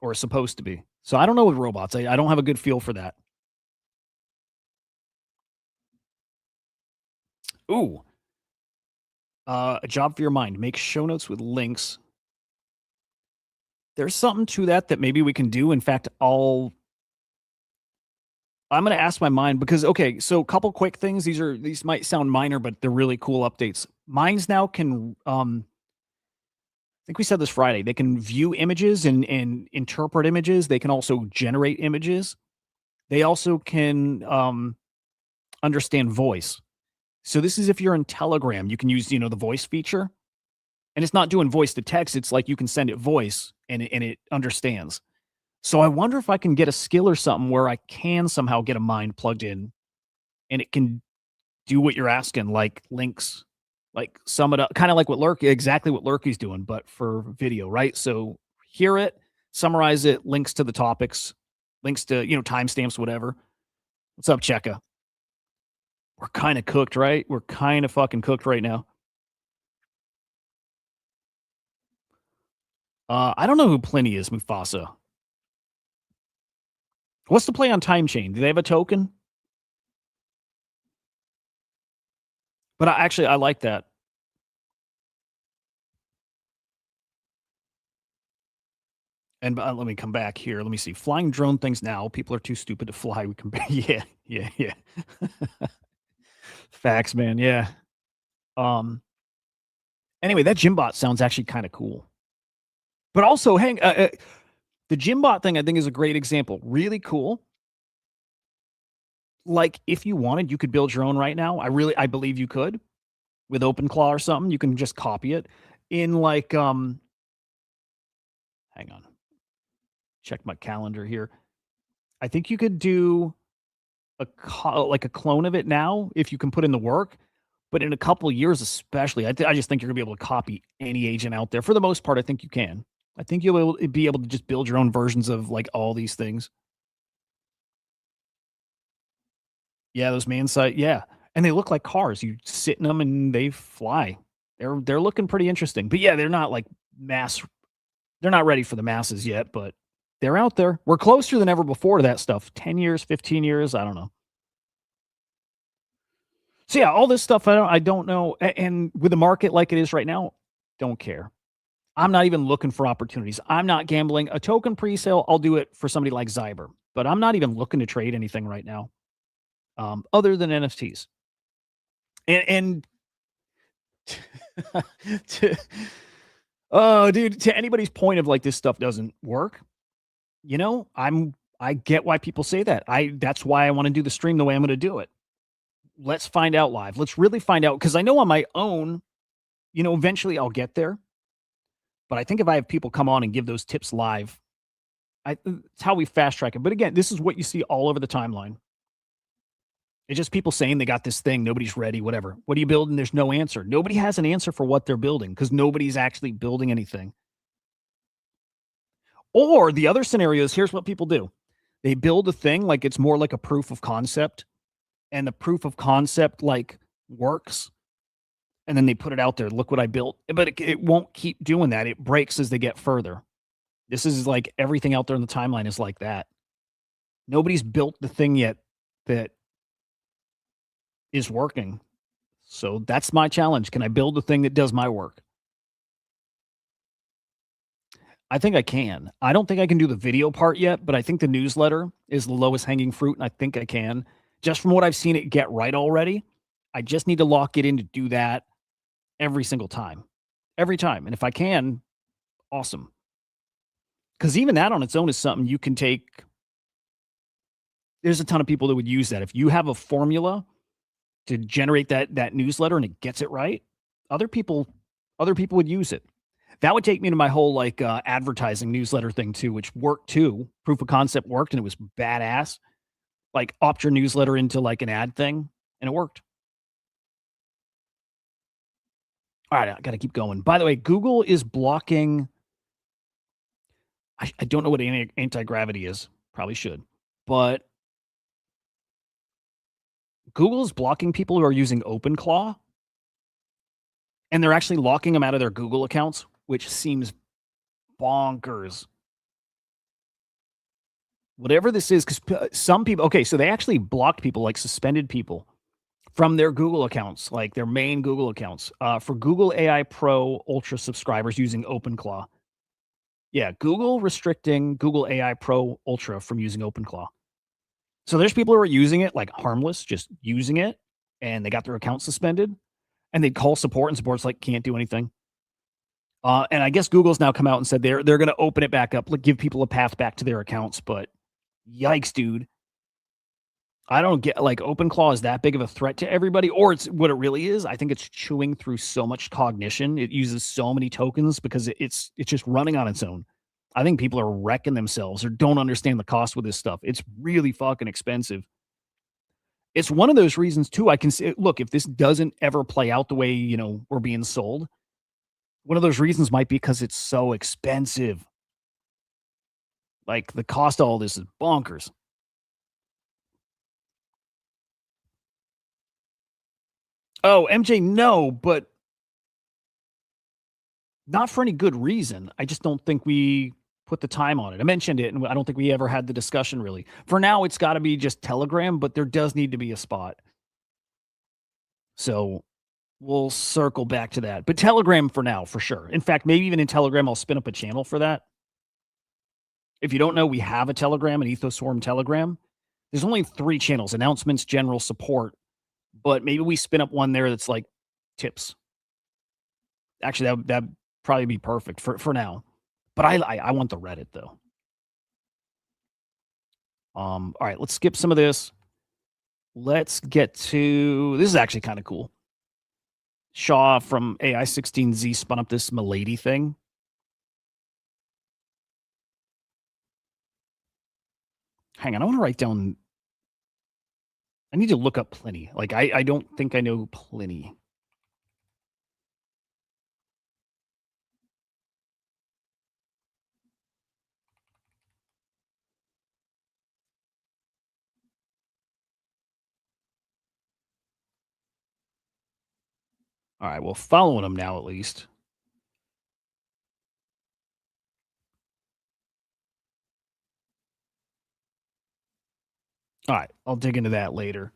[SPEAKER 2] or is supposed to be. So I don't know with robots. I don't have a good feel for that. Ooh, a job for your mind. Make show notes with links. There's something to that maybe we can do. In fact, I'm going to ask my mind because okay, so a couple quick things. These might sound minor, but they're really cool updates. Minds now can I think we said this Friday. They can view images and interpret images. They can also generate images. They also can understand voice. So this is if you're in Telegram, you can use the voice feature, and it's not doing voice to text. It's like you can send it voice and it understands. So I wonder if I can get a skill or something where I can somehow get a mind plugged in and it can do what you're asking, like links, like sum it up, kind of like exactly what Lurky's doing, but for video, right? So hear it, summarize it, links to the topics, links to, timestamps, whatever. What's up, Cheka? We're kind of cooked, right? We're kind of fucking cooked right now. I don't know who Pliny is, Mufasa. What's the play on time chain? Do they have a token? But I like that. And let me come back here. Let me see. Flying drone things now. People are too stupid to fly. We can, yeah. Facts, man. Yeah. Anyway, that Gymbot sounds actually kind of cool. But also, the Gymbot thing I think is a great example. Really cool. Like if you wanted, you could build your own right now. I believe you could with OpenClaw or something. You can just copy it in like hang on. Check my calendar here. I think you could do like a clone of it now if you can put in the work. But in a couple of years, especially, I just think you're gonna be able to copy any agent out there. For the most part, I think you can. I think you'll be able to just build your own versions of like all these things. Yeah, those man site, yeah, and they look like cars. You sit in them and they fly. They're looking pretty interesting. But yeah, they're not like mass. They're not ready for the masses yet, but they're out there. We're closer than ever before to that stuff. 10 years, 15 years, I don't know. So yeah, all this stuff I don't know. And with the market like it is right now, don't care. I'm not even looking for opportunities. I'm not gambling. A token pre-sale, I'll do it for somebody like Zyber, but I'm not even looking to trade anything right now, other than NFTs. And to, oh, dude, to anybody's point of like this stuff doesn't work, I get why people say that. That's why I want to do the stream the way I'm going to do it. Let's find out live. Let's really find out because I know on my own, eventually I'll get there. But I think if I have people come on and give those tips live, It's how we fast track it. But again, this is what you see all over the timeline. It's just people saying they got this thing, nobody's ready, whatever. What are you building? There's no answer. Nobody has an answer for what they're building because nobody's actually building anything. Or the other scenario is here's what people do. They build a thing like it's more like a proof of concept, and the proof of concept like works, and then they put it out there. Look what I built. But it won't keep doing that. It breaks as they get further. This is like everything out there in the timeline is like that. Nobody's built the thing yet that is working. So that's my challenge. Can I build the thing that does my work? I think I can. I don't think I can do the video part yet, but I think the newsletter is the lowest hanging fruit, and I think I can. Just from what I've seen it get right already, I just need to lock it in to do that every single time. Every time. And if I can, awesome. Because even that on its own is something you can take. There's a ton of people that would use that. If you have a formula to generate that newsletter and it gets it right, other people would use it. That would take me to my whole like advertising newsletter thing too, which worked too. Proof of concept worked and it was badass. Like opt your newsletter into like an ad thing and it worked. All right, I got to keep going. By the way, Google is blocking. I don't know what anti-gravity is. Probably should. But Google is blocking people who are using OpenClaw. And they're actually locking them out of their Google accounts, which seems bonkers. Whatever this is, because some people, okay, so they actually blocked people, like suspended people from their Google accounts, like their main Google accounts, for Google AI Pro Ultra subscribers using OpenClaw. Yeah, Google restricting Google AI Pro Ultra from using OpenClaw. So there's people who are using it like harmless, just using it, and they got their account suspended, and they'd call support, and support's like, can't do anything. And I guess Google's now come out and said they're going to open it back up, like give people a path back to their accounts. But yikes, dude. I don't get like OpenClaw is that big of a threat to everybody, or it's what it really is. I think it's chewing through so much cognition. It uses so many tokens because it's just running on its own. I think people are wrecking themselves or don't understand the cost with this stuff. It's really fucking expensive. It's one of those reasons too. I can see, look, if this doesn't ever play out the way, you know, we're being sold, one of those reasons might be because it's so expensive. Like the cost of all this is bonkers. Oh, MJ, no, but not for any good reason. I just don't think we put the time on it. I mentioned it, and I don't think we ever had the discussion really. For now, it's got to be just Telegram, but there does need to be a spot. So we'll circle back to that. But Telegram for now, for sure. In fact, maybe even in Telegram, I'll spin up a channel for that. If you don't know, we have a Telegram, an Ethoswarm Telegram. There's only 3 channels: announcements, general, support. But maybe we spin up one there that's like tips. Actually, that'd probably be perfect for now. But I want the Reddit though. All right, let's skip some of this. Let's get to this is actually kind of cool. Shaw from AI16Z spun up this Milady thing. Hang on, I want to write down. I need to look up Pliny. Like I don't think I know Pliny. All right, well, following him now at least. All right, I'll dig into that later.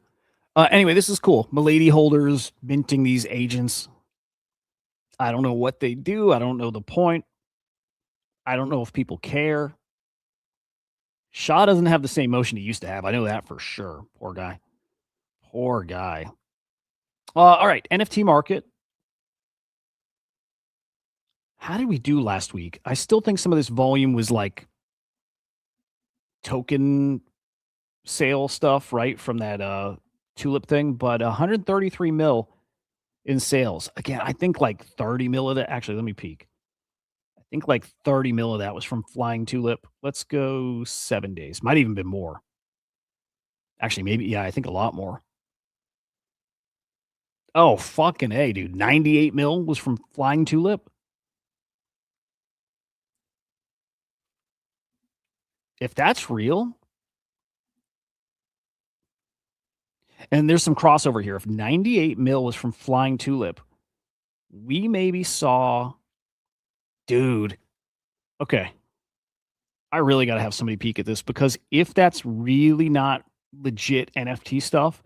[SPEAKER 2] Anyway, this is cool. Milady holders minting these agents. I don't know what they do. I don't know the point. I don't know if people care. Shaw doesn't have the same motion he used to have. I know that for sure. Poor guy. Poor guy. All right, NFT market. How did we do last week? I still think some of this volume was like token sale stuff, right? From that tulip thing, but 133 mil in sales. Again, I think like 30 mil of that. Actually, let me peek. I think like 30 mil of that was from Flying Tulip. Let's go 7 days. Might even been more. Actually, maybe, yeah, I think a lot more. Oh, fucking A, dude. 98 mil was from Flying Tulip. If that's real, and there's some crossover here. If 98 mil was from Flying Tulip, we maybe saw, dude. Okay. I really got to have somebody peek at this because if that's really not legit NFT stuff,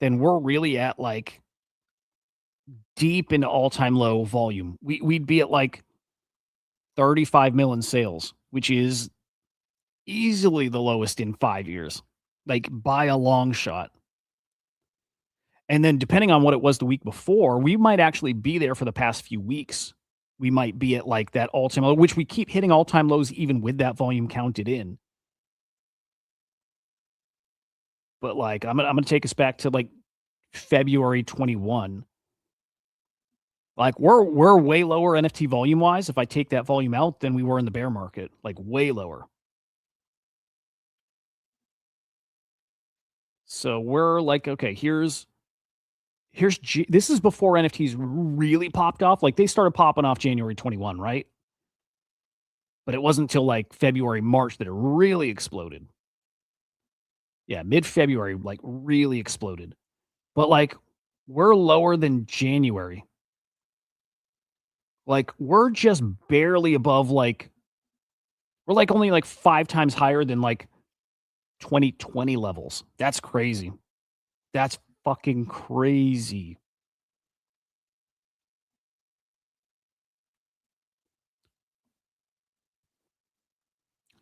[SPEAKER 2] then we're really at like deep into all-time low volume. We'd be at like 35 mil in sales, which is easily the lowest in 5 years, like by a long shot. And then depending on what it was the week before, we might actually be there for the past few weeks. We might be at like that all-time low, which we keep hitting all-time lows even with that volume counted in. But like I'm gonna take us back to like February 21. Like we're way lower NFT volume wise if I take that volume out than we were in the bear market, like way lower. So we're like, okay, this is before NFTs really popped off. Like they started popping off January 21, right? But it wasn't until like February, March that it really exploded. Yeah, mid-February, like really exploded. But like we're lower than January. Like we're just barely above like we're like only like 5 times higher than like 2020 levels. That's crazy. That's fucking crazy.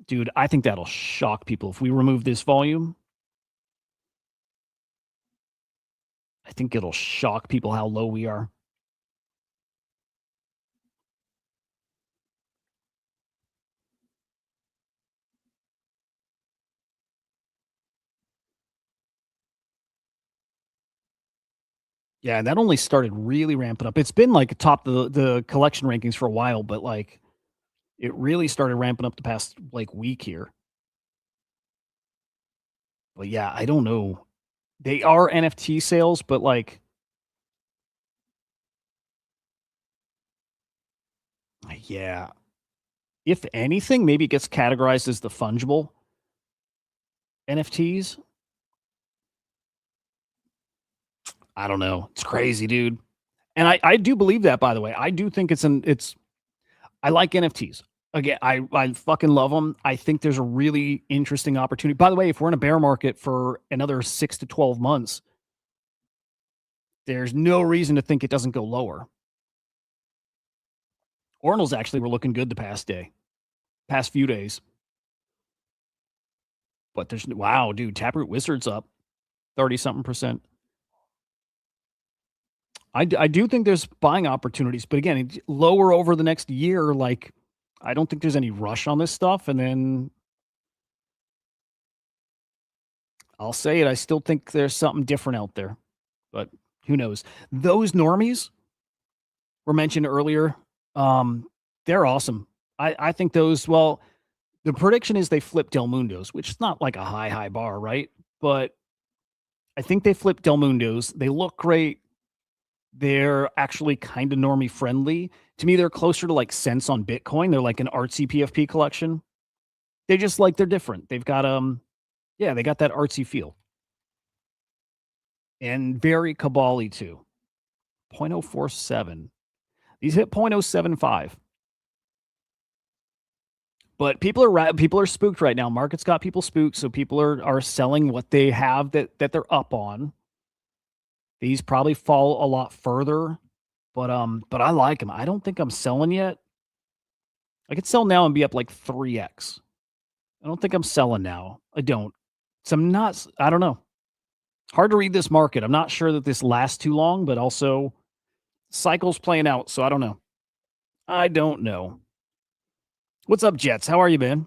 [SPEAKER 2] Dude, I think that'll shock people if we remove this volume. I think it'll shock people how low we are. Yeah, and that only started really ramping up. It's been like top the collection rankings for a while, but like it really started ramping up the past like week here. But yeah, I don't know. They are NFT sales, but like yeah. If anything, maybe it gets categorized as the fungible NFTs. I don't know. It's crazy, dude. And I do believe that, by the way. I do think I like NFTs. Again, I fucking love them. I think there's a really interesting opportunity. By the way, if we're in a bear market for another 6 to 12 months, there's no reason to think it doesn't go lower. Ordinals actually were looking good the past few days. But there's wow, dude, Taproot Wizards up 30 something percent. I do think there's buying opportunities, but again, lower over the next year. Like, I don't think there's any rush on this stuff. And then I'll say it, I still think there's something different out there, but who knows? Those normies were mentioned earlier. They're awesome. I think those. Well, the prediction is they flip Del Mundos, which is not like a high bar, right? But I think they flip Del Mundos. They look great. They're actually kind of normie friendly. To me, they're closer to like cents on Bitcoin. They're like an artsy PFP collection. They just like they're different. They've got yeah, they got that artsy feel. And very cabally too. 0.047. These hit 0.075. But people are spooked right now. Market's got people spooked, so people are selling what they have that they're up on. These probably fall a lot further, but I like them. I don't think I'm selling yet. I could sell now and be up like 3x. I don't think I'm selling now. I don't. So I don't know. Hard to read this market. I'm not sure that this lasts too long, but also cycle's playing out, so I don't know. I don't know. What's up, Jets? How are you, man?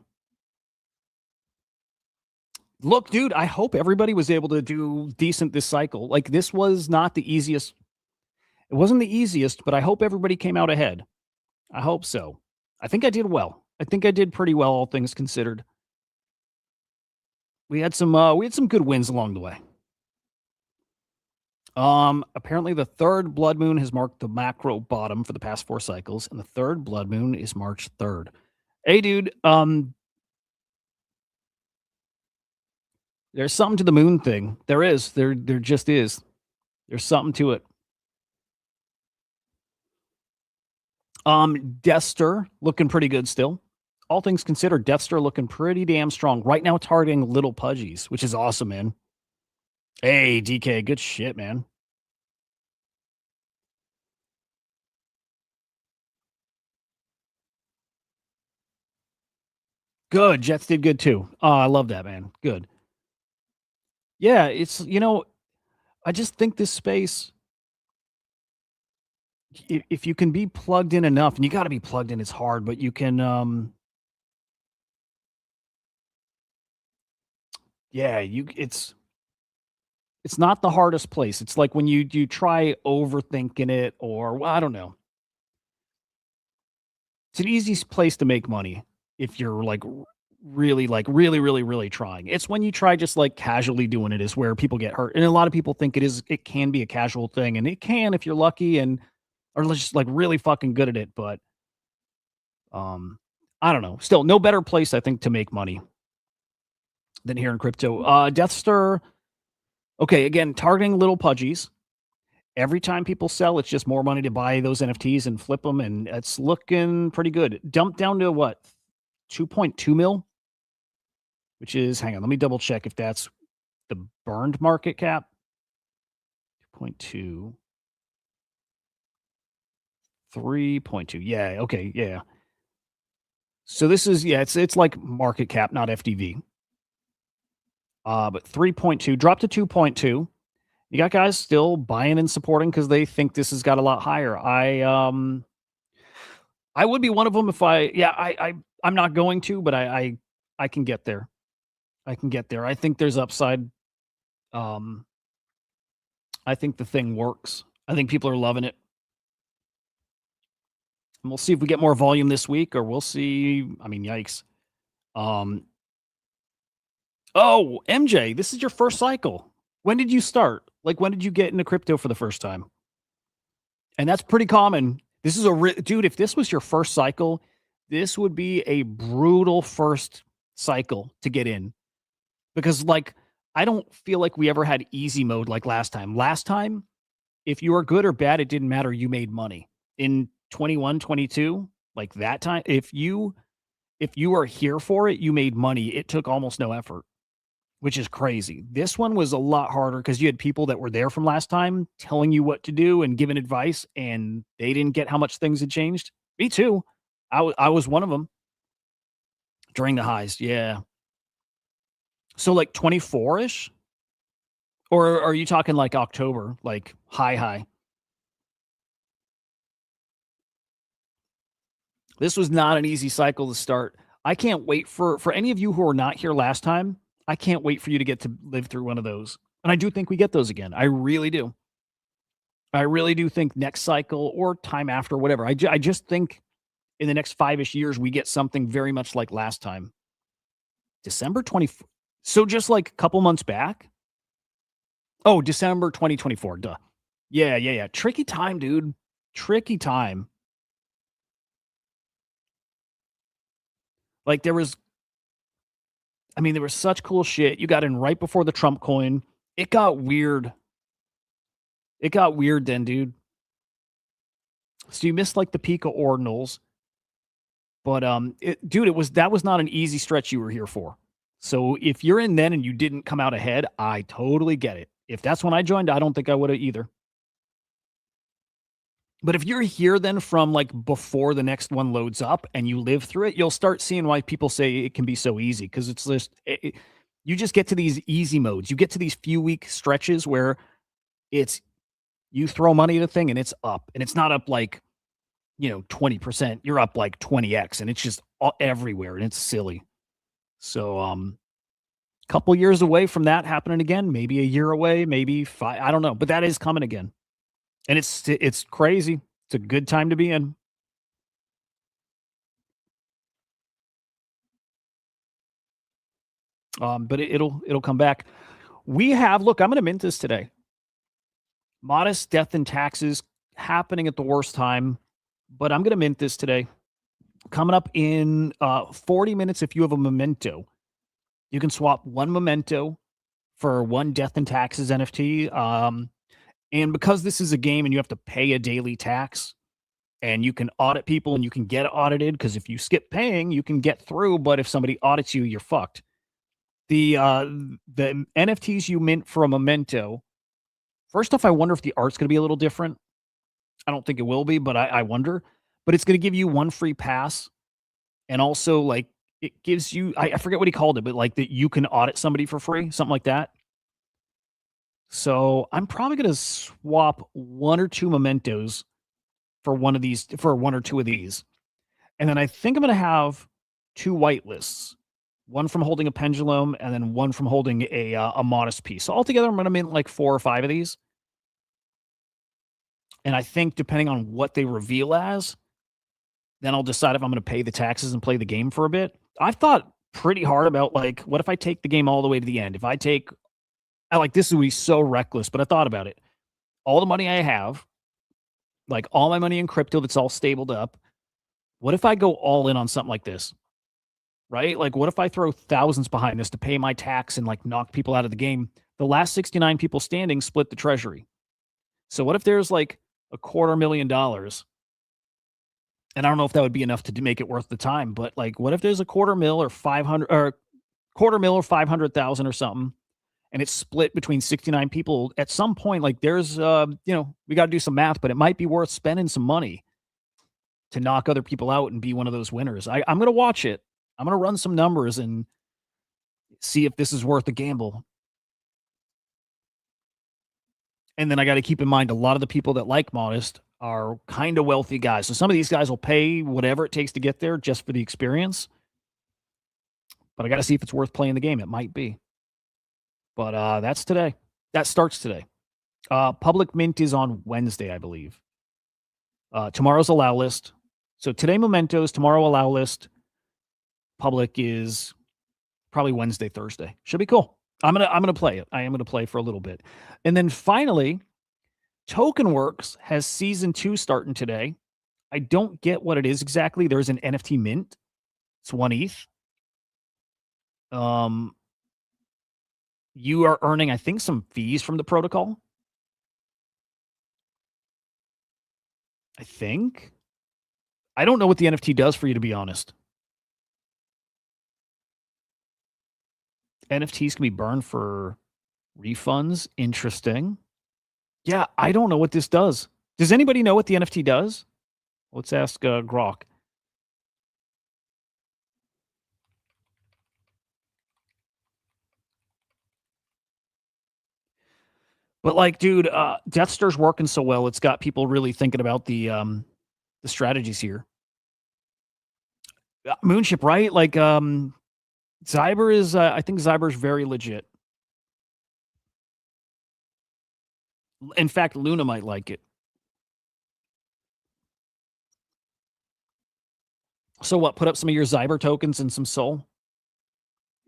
[SPEAKER 2] Look, dude, I hope everybody was able to do decent this cycle. Like, this was not the easiest. It wasn't the easiest, but I hope everybody came out ahead. I hope so. I think I did well. I think I did pretty well, all things considered. We had some good wins along the way. Apparently the third blood moon has marked the macro bottom for the past 4 cycles, and the third blood moon is March 3rd. Hey, dude, there's something to the moon thing. There is. There just is. There's something to it. Dexter looking pretty good still. All things considered, Dexter looking pretty damn strong. Right now targeting little pudgies, which is awesome, man. Hey, DK, good shit, man. Good. Jets did good too. Oh, I love that, man. Good. Yeah, it's I just think this space, if you can be plugged in enough, and you got to be plugged in, it's hard, but you can, yeah, it's not the hardest place. It's like when you try overthinking it, or well, I don't know. It's an easy place to make money if you're really trying. It's when you try just like casually doing it is where people get hurt. And a lot of people think it can be a casual thing, and it can if you're lucky and are just like really fucking good at it. But I don't know. Still, no better place I think to make money than here in crypto. Death Star. Okay, again, targeting little pudgies. Every time people sell, it's just more money to buy those NFTs and flip them, and it's looking pretty good. Dumped down to what, 2.2 mil, which is, hang on, let me double check if that's the burned market cap. 2.2, 3.2. Yeah, okay, yeah. So this is, yeah, it's like market cap, not FDV. But 3.2 dropped to 2.2. You got guys still buying and supporting because they think this has got a lot higher. I would be one of them if I'm not going to, but I can get there. I can get there. I think there's upside. Um, I think the thing works. I think people are loving it. And we'll see if we get more volume this week, or we'll see. I mean, yikes. Oh, MJ, this is your first cycle. When did you start? Like, when did you get into crypto for the first time? And that's pretty common. This is dude, if this was your first cycle, this would be a brutal first cycle to get in. Because like I don't feel like we ever had easy mode like last time. Last time, if you were good or bad, it didn't matter. You made money. In 21, 22, like that time, if you were here for it, you made money. It took almost no effort, which is crazy. This one was a lot harder because you had people that were there from last time telling you what to do and giving advice, and they didn't get how much things had changed. Me too. I was one of them during the highs. Yeah. So like 24-ish? Or are you talking like October, like high? This was not an easy cycle to start. I can't wait for any of you who are not here last time. I can't wait for you to get to live through one of those. And I do think we get those again. I really do. I really do think next cycle or time after, whatever. I just think in the next 5-ish years, we get something very much like last time. December 20. So just like a couple months back. Oh, December 2024. Duh. Yeah. Tricky time, dude. Tricky time. Like there was such cool shit. You got in right before the Trump coin. It got weird. It got weird then, dude. So you missed like the peak of ordinals. But that was not an easy stretch you were here for. So if you're in then and you didn't come out ahead, I totally get it. If that's when I joined, I don't think I would have either. But if you're here then from like before the next one loads up and you live through it, you'll start seeing why people say it can be so easy, because it's just you just get to these easy modes. You get to these few week stretches where it's you throw money at a thing and it's up, and it's not up like 20%. You're up like 20x, and it's just everywhere, and it's silly. So couple years away from that happening again, maybe a year away, maybe 5, I don't know, but that is coming again. And it's crazy. It's a good time to be in. But it'll come back. We have look. I'm going to mint this today. Modest death and taxes happening at the worst time, but I'm going to mint this today. Coming up in 40 minutes, if you have a memento, you can swap one memento for one death and taxes NFT. And because this is a game and you have to pay a daily tax, and you can audit people and you can get audited, because if you skip paying, you can get through. But if somebody audits you, you're fucked. The NFTs you mint for a memento. First off, I wonder if the art's going to be a little different. I don't think it will be, but I wonder. But it's going to give you one free pass, and also like it gives you I forget what he called it, but like that you can audit somebody for free, something like that. So I'm probably going to swap one or two mementos for one of these, for one or two of these, and then I think I'm going to have two whitelists, one from holding a pendulum, and then one from holding a modest piece. So altogether, I'm going to mint like 4 or 5 of these. And I think depending on what they reveal as, then I'll decide if I'm going to pay the taxes and play the game for a bit. I've thought pretty hard about like, what if I take the game all the way to the end? If I like this would be so reckless, but I thought about it. All the money I have, like all my money in crypto that's all stabled up. What if I go all in on something like this? Right? Like, what if I throw thousands behind this to pay my tax and like knock people out of the game? The last 69 people standing split the treasury. So what if there's like $250,000? And I don't know if that would be enough to make it worth the time, but like, what if there's a $250,000 or 500 or $250,000 or 500,000 or something, and it's split between 69 people? At some point, like there's, we got to do some math, but it might be worth spending some money to knock other people out and be one of those winners. I'm going to watch it. I'm going to run some numbers and see if this is worth the gamble. And then I got to keep in mind, a lot of the people that like Modest are kind of wealthy guys. So some of these guys will pay whatever it takes to get there just for the experience. But I got to see if it's worth playing the game. It might be. But that's today. That starts today. Public mint is on Wednesday, I believe. Tomorrow's allow list. So today mementos, tomorrow allow list. Public is probably Wednesday, Thursday. Should be cool. I'm gonna play it. I am gonna play for a little bit. And then finally, TokenWorks has season 2 starting today. I don't get what it is exactly. There's an NFT mint. It's 1 ETH. You are earning, I think, some fees from the protocol. I think. I don't know what the NFT does for you, to be honest. NFTs can be burned for refunds. Interesting. Yeah, I don't know what this does. Does anybody know what the NFT does? Let's ask Grok. But like, dude, Death Star's working so well. It's got people really thinking about the strategies here. Moonship, right? Like, Zyber is. I think Zyber's very legit. In fact, Luna might like it. So what? Put up some of your Zyber tokens and some Soul,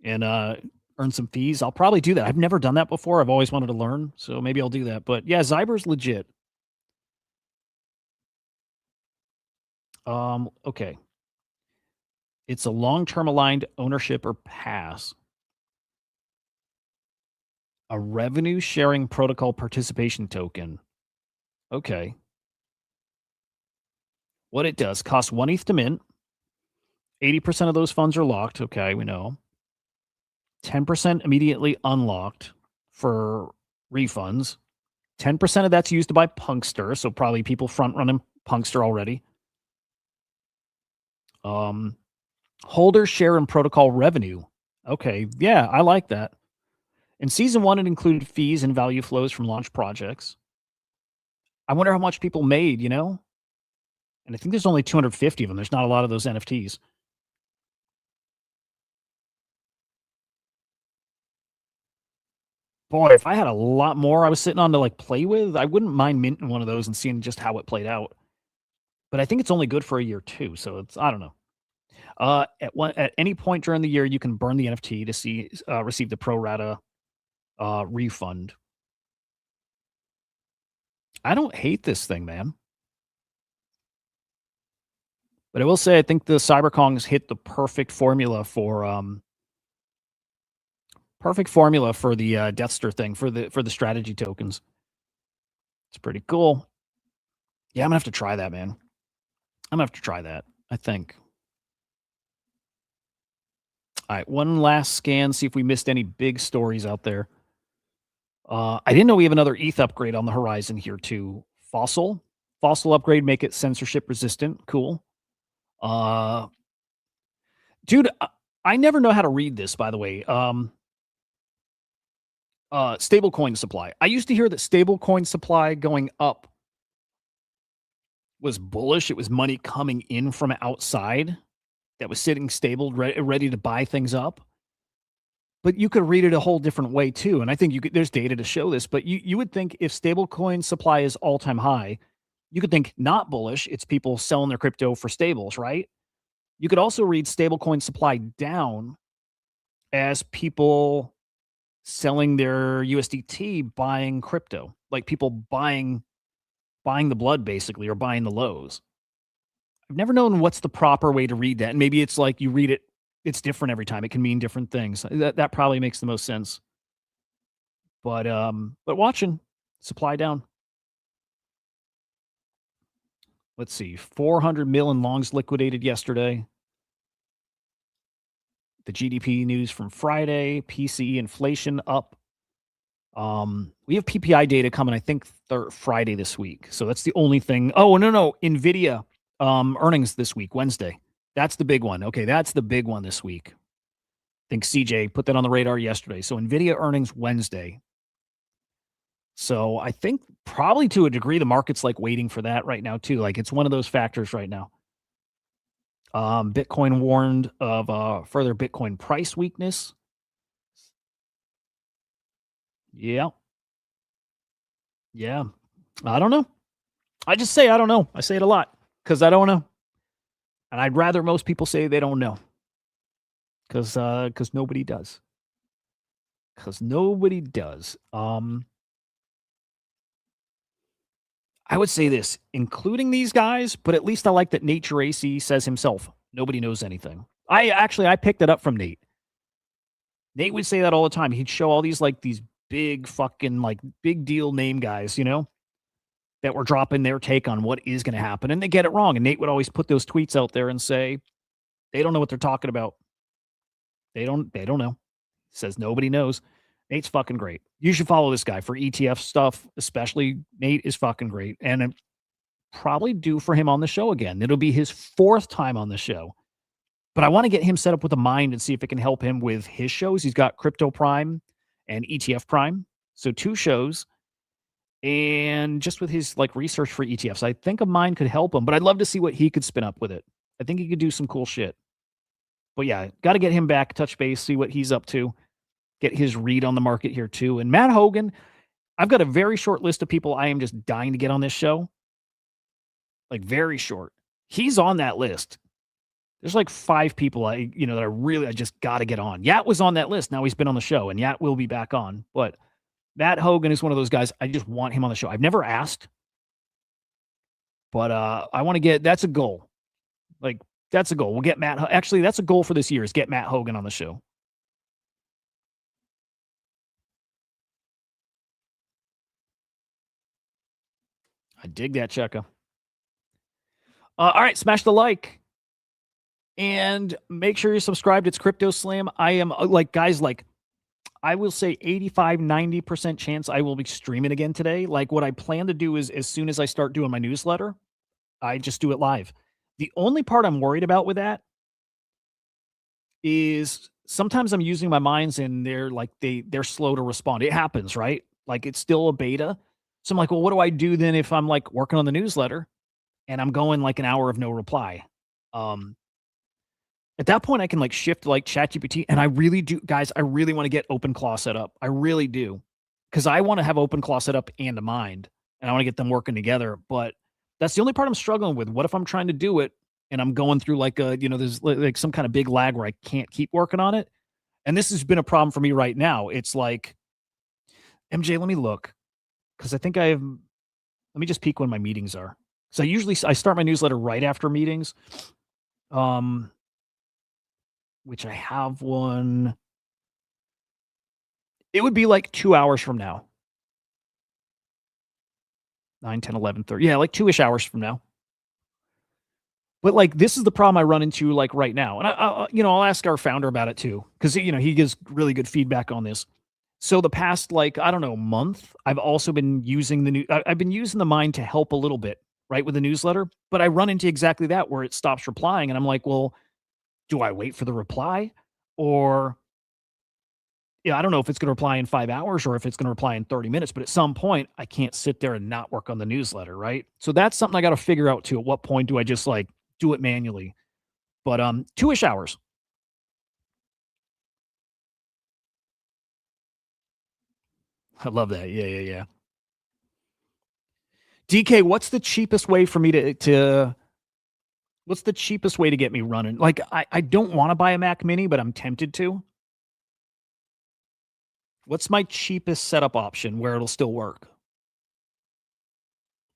[SPEAKER 2] and earn some fees. I'll probably do that. I've never done that before. I've always wanted to learn, so maybe I'll do that. But yeah, Zyber's legit. Okay. It's a long-term aligned ownership or pass. A revenue sharing protocol participation token. Okay. What it does, costs 1 ETH to mint. 80% of those funds are locked. Okay, we know. 10% immediately unlocked for refunds. 10% of that's used to buy Punkster, so probably people front running Punkster already. Holders share in protocol revenue. Okay, yeah, I like that. In season 1, it included fees and value flows from launch projects. I wonder how much people made, you know? And I think there's only 250 of them. There's not a lot of those NFTs. Boy, if I had a lot more I was sitting on to like play with, I wouldn't mind minting one of those and seeing just how it played out. But I think it's only good for a year too, so it's, I don't know. At any point during the year, you can burn the NFT to receive the pro rata refund. I don't hate this thing, man. But I will say, I think the Cyberkongs hit the perfect formula for the Deathster thing for the strategy tokens. It's pretty cool. Yeah, I'm gonna have to try that, man. I'm gonna have to try that, I think. All right, one last scan, see if we missed any big stories out there. I didn't know we have another ETH upgrade on the horizon here too. Fossil upgrade, make it censorship resistant. Cool. Dude, I never know how to read this, by the way. Stablecoin supply. I used to hear that stablecoin supply going up was bullish. It was money coming in from outside that was sitting stable, ready to buy things up. But you could read it a whole different way too. And I think there's data to show this, but you would think if stablecoin supply is all-time high, you could think not bullish. It's people selling their crypto for stables, right? You could also read stablecoin supply down as people selling their USDT, buying crypto, like people buying the blood basically, or buying the lows. I've never known what's the proper way to read that. And maybe it's like you read it, it's different every time. It can mean different things. That probably makes the most sense. But watching supply down. Let's see, 400 million longs liquidated yesterday. The GDP news from Friday, PCE inflation up. We have PPI data coming, I think, Friday this week. So that's the only thing. Oh, no. NVIDIA earnings this week, Wednesday. That's the big one. Okay, that's the big one this week. I think CJ put that on the radar yesterday. So NVIDIA earnings Wednesday. So I think probably to a degree, the market's like waiting for that right now too. Like it's one of those factors right now. Bitcoin warned of further Bitcoin price weakness. Yeah. I don't know. I just say I don't know. I say it a lot because I don't know. And I'd rather most people say they don't know. Because nobody does. I would say this, including these guys, but at least I like that Nature AC says himself, nobody knows anything. I picked it up from Nate. Nate would say that all the time. He'd show all these big fucking big deal name guys, that were dropping their take on what is going to happen, and they get it wrong. And Nate would always put those tweets out there and say, they don't know what they're talking about. They don't know. He says nobody knows. Nate's fucking great. You should follow this guy for ETF stuff, especially. Nate is fucking great. And I'm probably due for him on the show again. It'll be his 4th time on the show. But I want to get him set up with a mind and see if it can help him with his shows. He's got Crypto Prime and ETF Prime. So 2 shows. And just with his research for ETFs, I think a mind could help him. But I'd love to see what he could spin up with it. I think he could do some cool shit. But yeah, got to get him back, touch base, see what he's up to. Get his read on the market here too. And Matt Hogan, I've got a very short list of people I am just dying to get on this show. Very short. He's on that list. There's 5 people that I just got to get on. Yat was on that list. Now he's been on the show, and Yat will be back on. But Matt Hogan is one of those guys. I just want him on the show. I've never asked, but I want to get. That's a goal. That's a goal. We'll get Matt. Actually, that's a goal for this year is get Matt Hogan on the show. I dig that, Checka. All right, smash the like. And make sure you're subscribed. It's Crypto Slam. I am guys, I will say 85, 90% chance I will be streaming again today. What I plan to do is as soon as I start doing my newsletter, I just do it live. The only part I'm worried about with that is sometimes I'm using my minds and they're slow to respond. It happens, right? It's still a beta. So I'm well, what do I do then if I'm working on the newsletter and I'm going an hour of no reply? At that point, I can shift ChatGPT, and I really do, guys. I really want to get OpenClaw set up. I really do, because I want to have OpenClaw set up and a mind, and I want to get them working together. But that's the only part I'm struggling with. What if I'm trying to do it and I'm going through like there's like some kind of big lag where I can't keep working on it. And this has been a problem for me right now. It's like, MJ, let me look because I think I have. Let me just peek when my meetings are. So I start my newsletter right after meetings, um, which I have one. It would be like 2 hours from now. 9, 10, 11, 30. Yeah, like 2-ish hours from now. But like this is the problem I run into like right now. And I'll ask our founder about it too cuz he gives really good feedback on this. So the past like I don't know month, I've also been using I've been using the Mind to help a little bit, right, with the newsletter, but I run into exactly that where it stops replying and I'm like, "Well, do I wait for the reply or I don't know if it's going to reply in 5 hours or if it's going to reply in 30 minutes, but at some point I can't sit there and not work on the newsletter, right? So that's something I got to figure out too. At what point do I just like do it manually? But 2-ish hours. I love that. Yeah, yeah, yeah. DK, what's the cheapest way for me to what's the cheapest way to get me running? Like I don't want to buy a Mac Mini, but I'm tempted to. What's my cheapest setup option where it'll still work?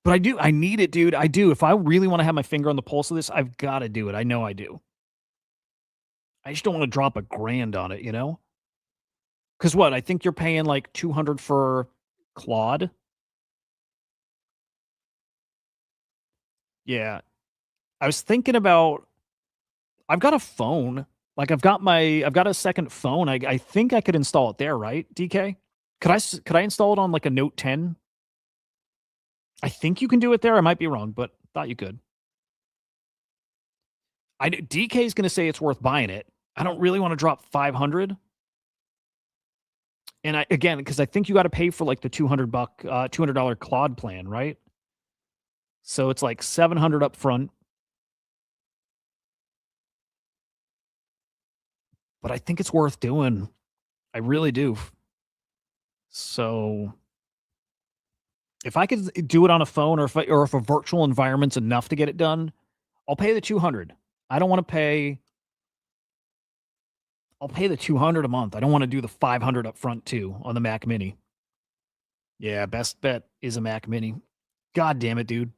[SPEAKER 2] But I need it, dude. I do. If I really want to have my finger on the pulse of this, I've got to do it. I know I do. I just don't want to drop $1,000 on it, you know? Because what? I think you're paying like 200 for Claude. Yeah. I was thinking about I've got a phone. Like I've got a second phone. I think I could install it there, right? DK? Could I install it on like a Note 10? I think you can do it there. I might be wrong, but thought you could. DK is going to say it's worth buying it. I don't really want to drop 500. And again, because I think you got to pay for like the $200 Claude plan, right? So it's like 700 up front. But I think it's worth doing. I really do. So if I could do it on a phone or if a virtual environment's enough to get it done, I'll pay the 200. I don't want to pay I'll pay the 200 a month. I don't want to do the 500 up front too on the Mac Mini. Yeah, best bet is a Mac Mini. God damn it, dude.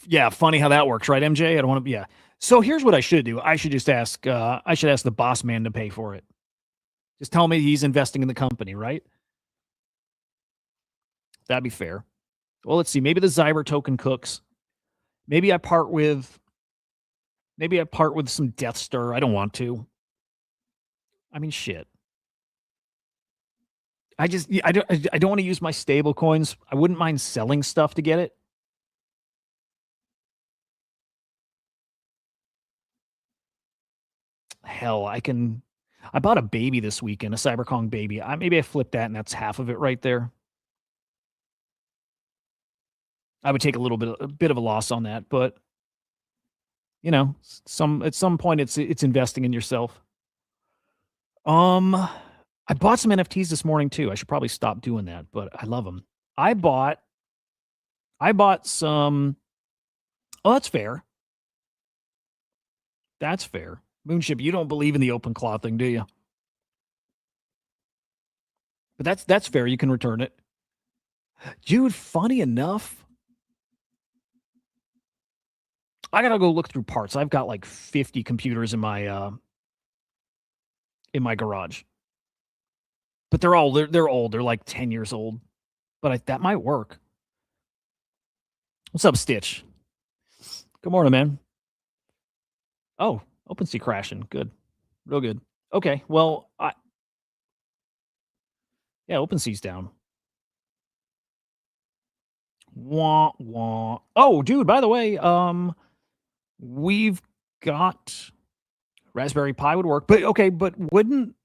[SPEAKER 2] Yeah, funny how that works, right, MJ? I don't want to. Yeah. So here's what I should do. I should just ask. I should ask the boss man to pay for it. Just tell me he's investing in the company, right? That'd be fair. Well, let's see. Maybe the Zyber token cooks. Maybe I part with. Maybe I part with some Death Stir. I don't want to. I mean, shit. I don't want to use my stable coins. I wouldn't mind selling stuff to get it. Hell, I bought a baby this weekend, a CyberKong baby. Maybe I flipped that, and that's half of it right there. I would take a bit of a loss on that, but at some point, it's investing in yourself. I bought some NFTs this morning too. I should probably stop doing that, but I love them. I bought some. Oh, that's fair. That's fair. Moonship, you don't believe in the open claw thing, do you? But that's fair. You can return it. Dude, funny enough, I gotta go look through parts. I've got like 50 computers in my garage. But they're old. They're like 10 years old. But that might work. What's up, Stitch? Good morning, man. Oh, OpenSea crashing. Good. Real good. Okay. Well, yeah, OpenSea's down. Wah, wah. Oh, dude, by the way, we've got Raspberry Pi would work. But okay, but wouldn't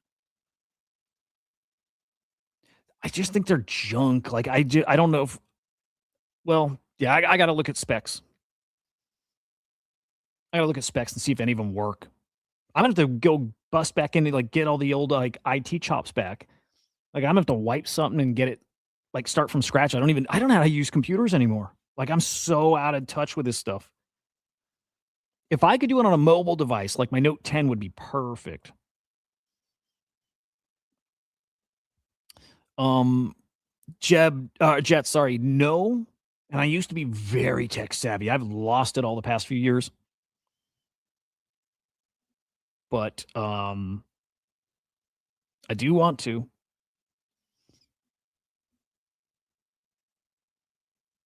[SPEAKER 2] I just think they're junk. Like I don't know if well, yeah, I got to look at specs. I got to look at specs and see if any of them work. I'm going to have to go bust back in and like get all the old like IT chops back. Like I'm going to have to wipe something and get it like start from scratch. I don't know how to use computers anymore. Like, I'm so out of touch with this stuff. If I could do it on a mobile device, like my Note 10 would be perfect. Um, Jet, sorry, no. And I used to be very tech savvy. I've lost it all the past few years. But I do want to.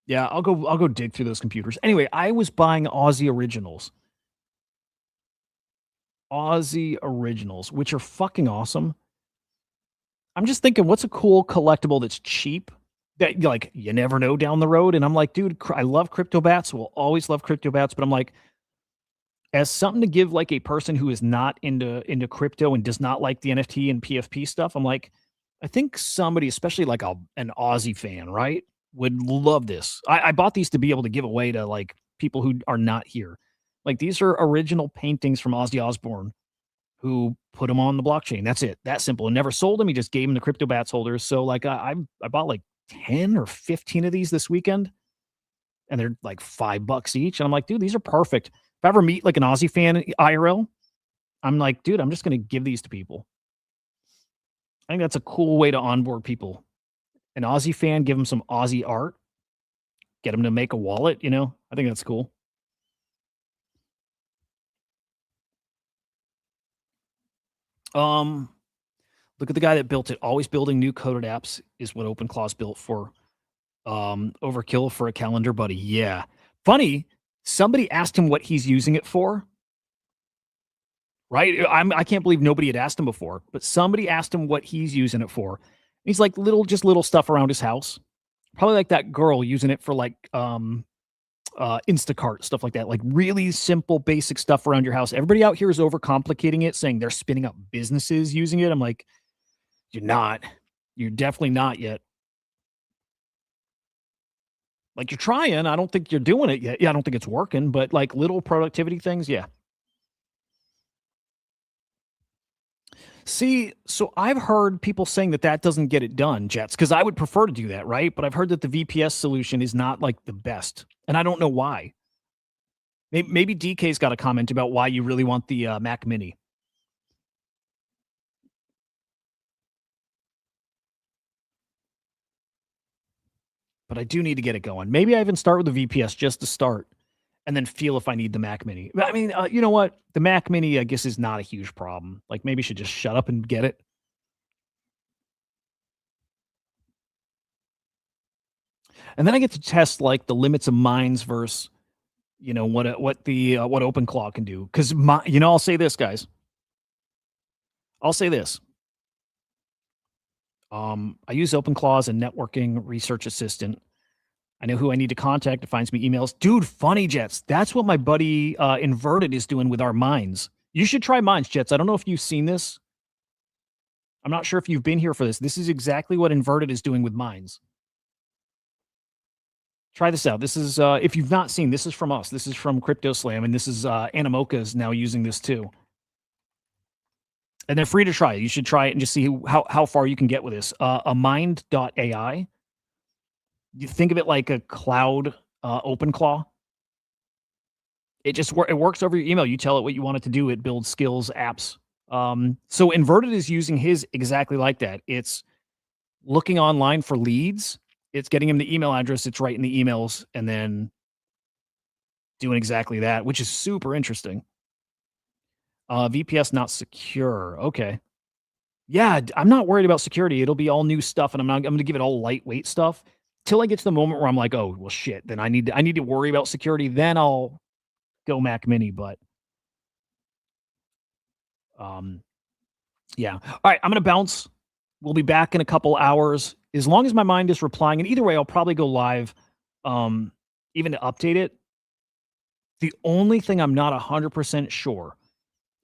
[SPEAKER 2] Yeah, I'll go dig through those computers. Anyway, I was buying Aussie Originals. Aussie Originals, which are fucking awesome. I'm just thinking, what's a cool collectible that's cheap that like you never know down the road? And I'm like, dude, I love crypto bats. Will always love crypto bats, but I'm like, as something to give like a person who is not into crypto and does not like the NFT and PFP stuff, I'm like, I think somebody, especially like an Aussie fan, right, would love this. I bought these to be able to give away to like people who are not here. Like these are original paintings from Ozzy Osbourne who put them on the blockchain. That's it. That simple. And never sold them. He just gave them to crypto bats holders. So like I bought like 10 or 15 of these this weekend and they're like $5 each. And I'm like, dude, these are perfect. If I ever meet like an Aussie fan IRL, I'm like, dude, I'm just going to give these to people. I think that's a cool way to onboard people. An Aussie fan, give them some Aussie art, get them to make a wallet. I think that's cool. Look at the guy that built it. Always building new coded apps is what OpenClaw's built for. Overkill for a calendar buddy. Yeah. Funny, somebody asked him what he's using it for. Right? I can't believe nobody had asked him before, but somebody asked him what he's using it for. He's like little stuff around his house. Probably like that girl using it for like Instacart, stuff like that. Like really simple, basic stuff around your house. Everybody out here is overcomplicating it, saying they're spinning up businesses using it. I'm like, you're not. You're definitely not yet. Like you're trying. I don't think you're doing it yet. Yeah, I don't think it's working, but like little productivity things, yeah. See, so I've heard people saying that doesn't get it done, Jets, because I would prefer to do that, right? But I've heard that the VPS solution is not like the best, and I don't know why. Maybe DK's got a comment about why you really want the Mac Mini. But I do need to get it going. Maybe I even start with the VPS just to start, and then feel if I need the Mac Mini. I mean, you know what? The Mac Mini, I guess, is not a huge problem. Like maybe I should just shut up and get it. And then I get to test like the limits of mines versus what OpenClaw can do. Because I'll say this, guys. I'll say this. I use OpenClaw as a networking research assistant. I know who I need to contact. It finds me emails. Dude, Funny Jets. That's what my buddy Inverted is doing with our mines. You should try mines, Jets. I don't know if you've seen this. I'm not sure if you've been here for this. This is exactly what Inverted is doing with mines. Try this out. This is, if you've not seen, this is from us. This is from Crypto Slam, and this is Animoca is now using this too. And they're free to try it. You should try it and just see how far you can get with this. Amind.ai. You think of it like a cloud OpenClaw. It works over your email. You tell it what you want it to do. It builds skills, apps. So Inverted is using his exactly like that. It's looking online for leads. It's getting him the email address. It's writing the emails and then doing exactly that, which is super interesting. VPS not secure. Okay. Yeah, I'm not worried about security. It'll be all new stuff, and I'm going to give it all lightweight stuff till I get to the moment where I'm like, oh well, shit. Then I need to worry about security. Then I'll go Mac Mini. But yeah. All right, I'm going to bounce. We'll be back in a couple hours. As long as my mind is replying, and either way, I'll probably go live, even to update it. The only thing I'm not 100% sure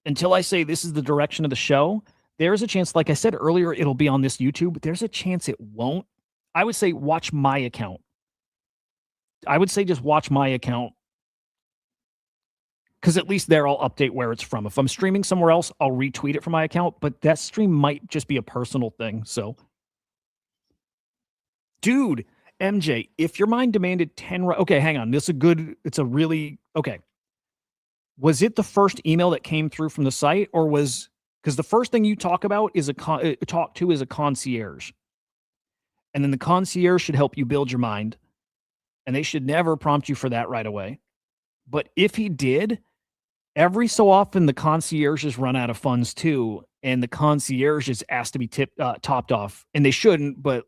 [SPEAKER 2] until I say this is the direction of the show. There's a chance, like I said earlier, it'll be on this YouTube, but there's a chance it won't. I would say watch my account. I would say just watch my account because at least there I'll update where it's from. If I'm streaming somewhere else, I'll retweet it from my account, but that stream might just be a personal thing. So, dude, MJ, if your mind demanded 10, okay, hang on. It's a really, okay. Was it the first email that came through from the site, or because the first thing you talk about is talk to is a concierge. And then the concierge should help you build your mind, and they should never prompt you for that right away. But if he did, every so often the concierges run out of funds too, and the concierge is asked to be topped off, and they shouldn't, but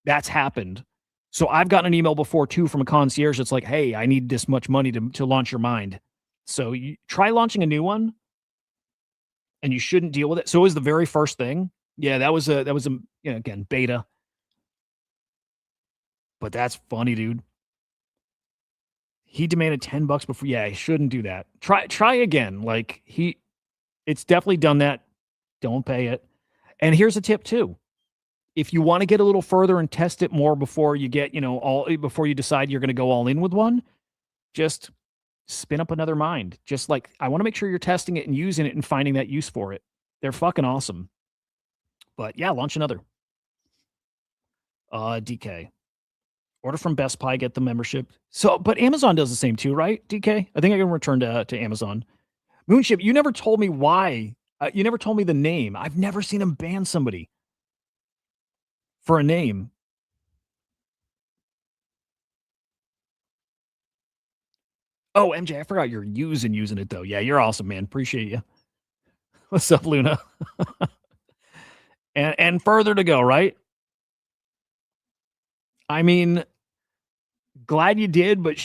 [SPEAKER 2] that's happened. So I've gotten an email before too from a concierge that's like, "Hey, I need this much money to launch your mind." So you try launching a new one, and you shouldn't deal with it. So it was the very first thing. Yeah, that was a again beta. But that's funny, dude. He demanded $10 before. Yeah, he shouldn't do that. Try again. Like it's definitely done that. Don't pay it. And here's a tip too. If you want to get a little further and test it more before you get, before you decide you're going to go all in with one, just spin up another mind. Just like, I want to make sure you're testing it and using it and finding that use for it. They're fucking awesome. But yeah, launch another. DK. Order from Best Buy, get the membership. So, but Amazon does the same too, right? DK? I think I can return to Amazon. Moonship, you never told me why. You never told me the name. I've never seen him ban somebody for a name. Oh, MJ, I forgot you're using it though. Yeah, you're awesome, man. Appreciate you. What's up, Luna? and further to go, right? I mean, glad you did, but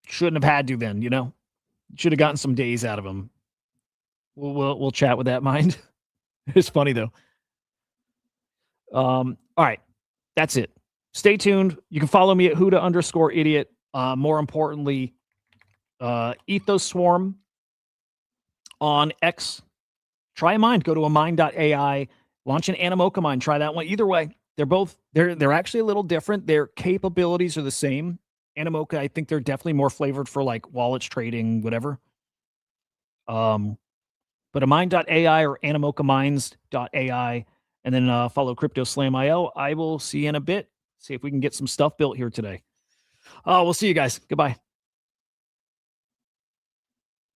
[SPEAKER 2] shouldn't have had to then, Should have gotten some days out of him. We'll chat with that mind. It's funny though. All right. That's it. Stay tuned. You can follow me at Hudah_idiot. More importantly, Ethos Swarm on X. Try a mind. Go to amind.ai. Launch an Animoca mind. Try that one. Either way, they're actually a little different. Their capabilities are the same. Animoca, I think they're definitely more flavored for like wallets, trading, whatever. But amind.ai or animocaminds.ai, and then follow Crypto Slam IO. I will see you in a bit. See if we can get some stuff built here today. We'll see you guys. Goodbye.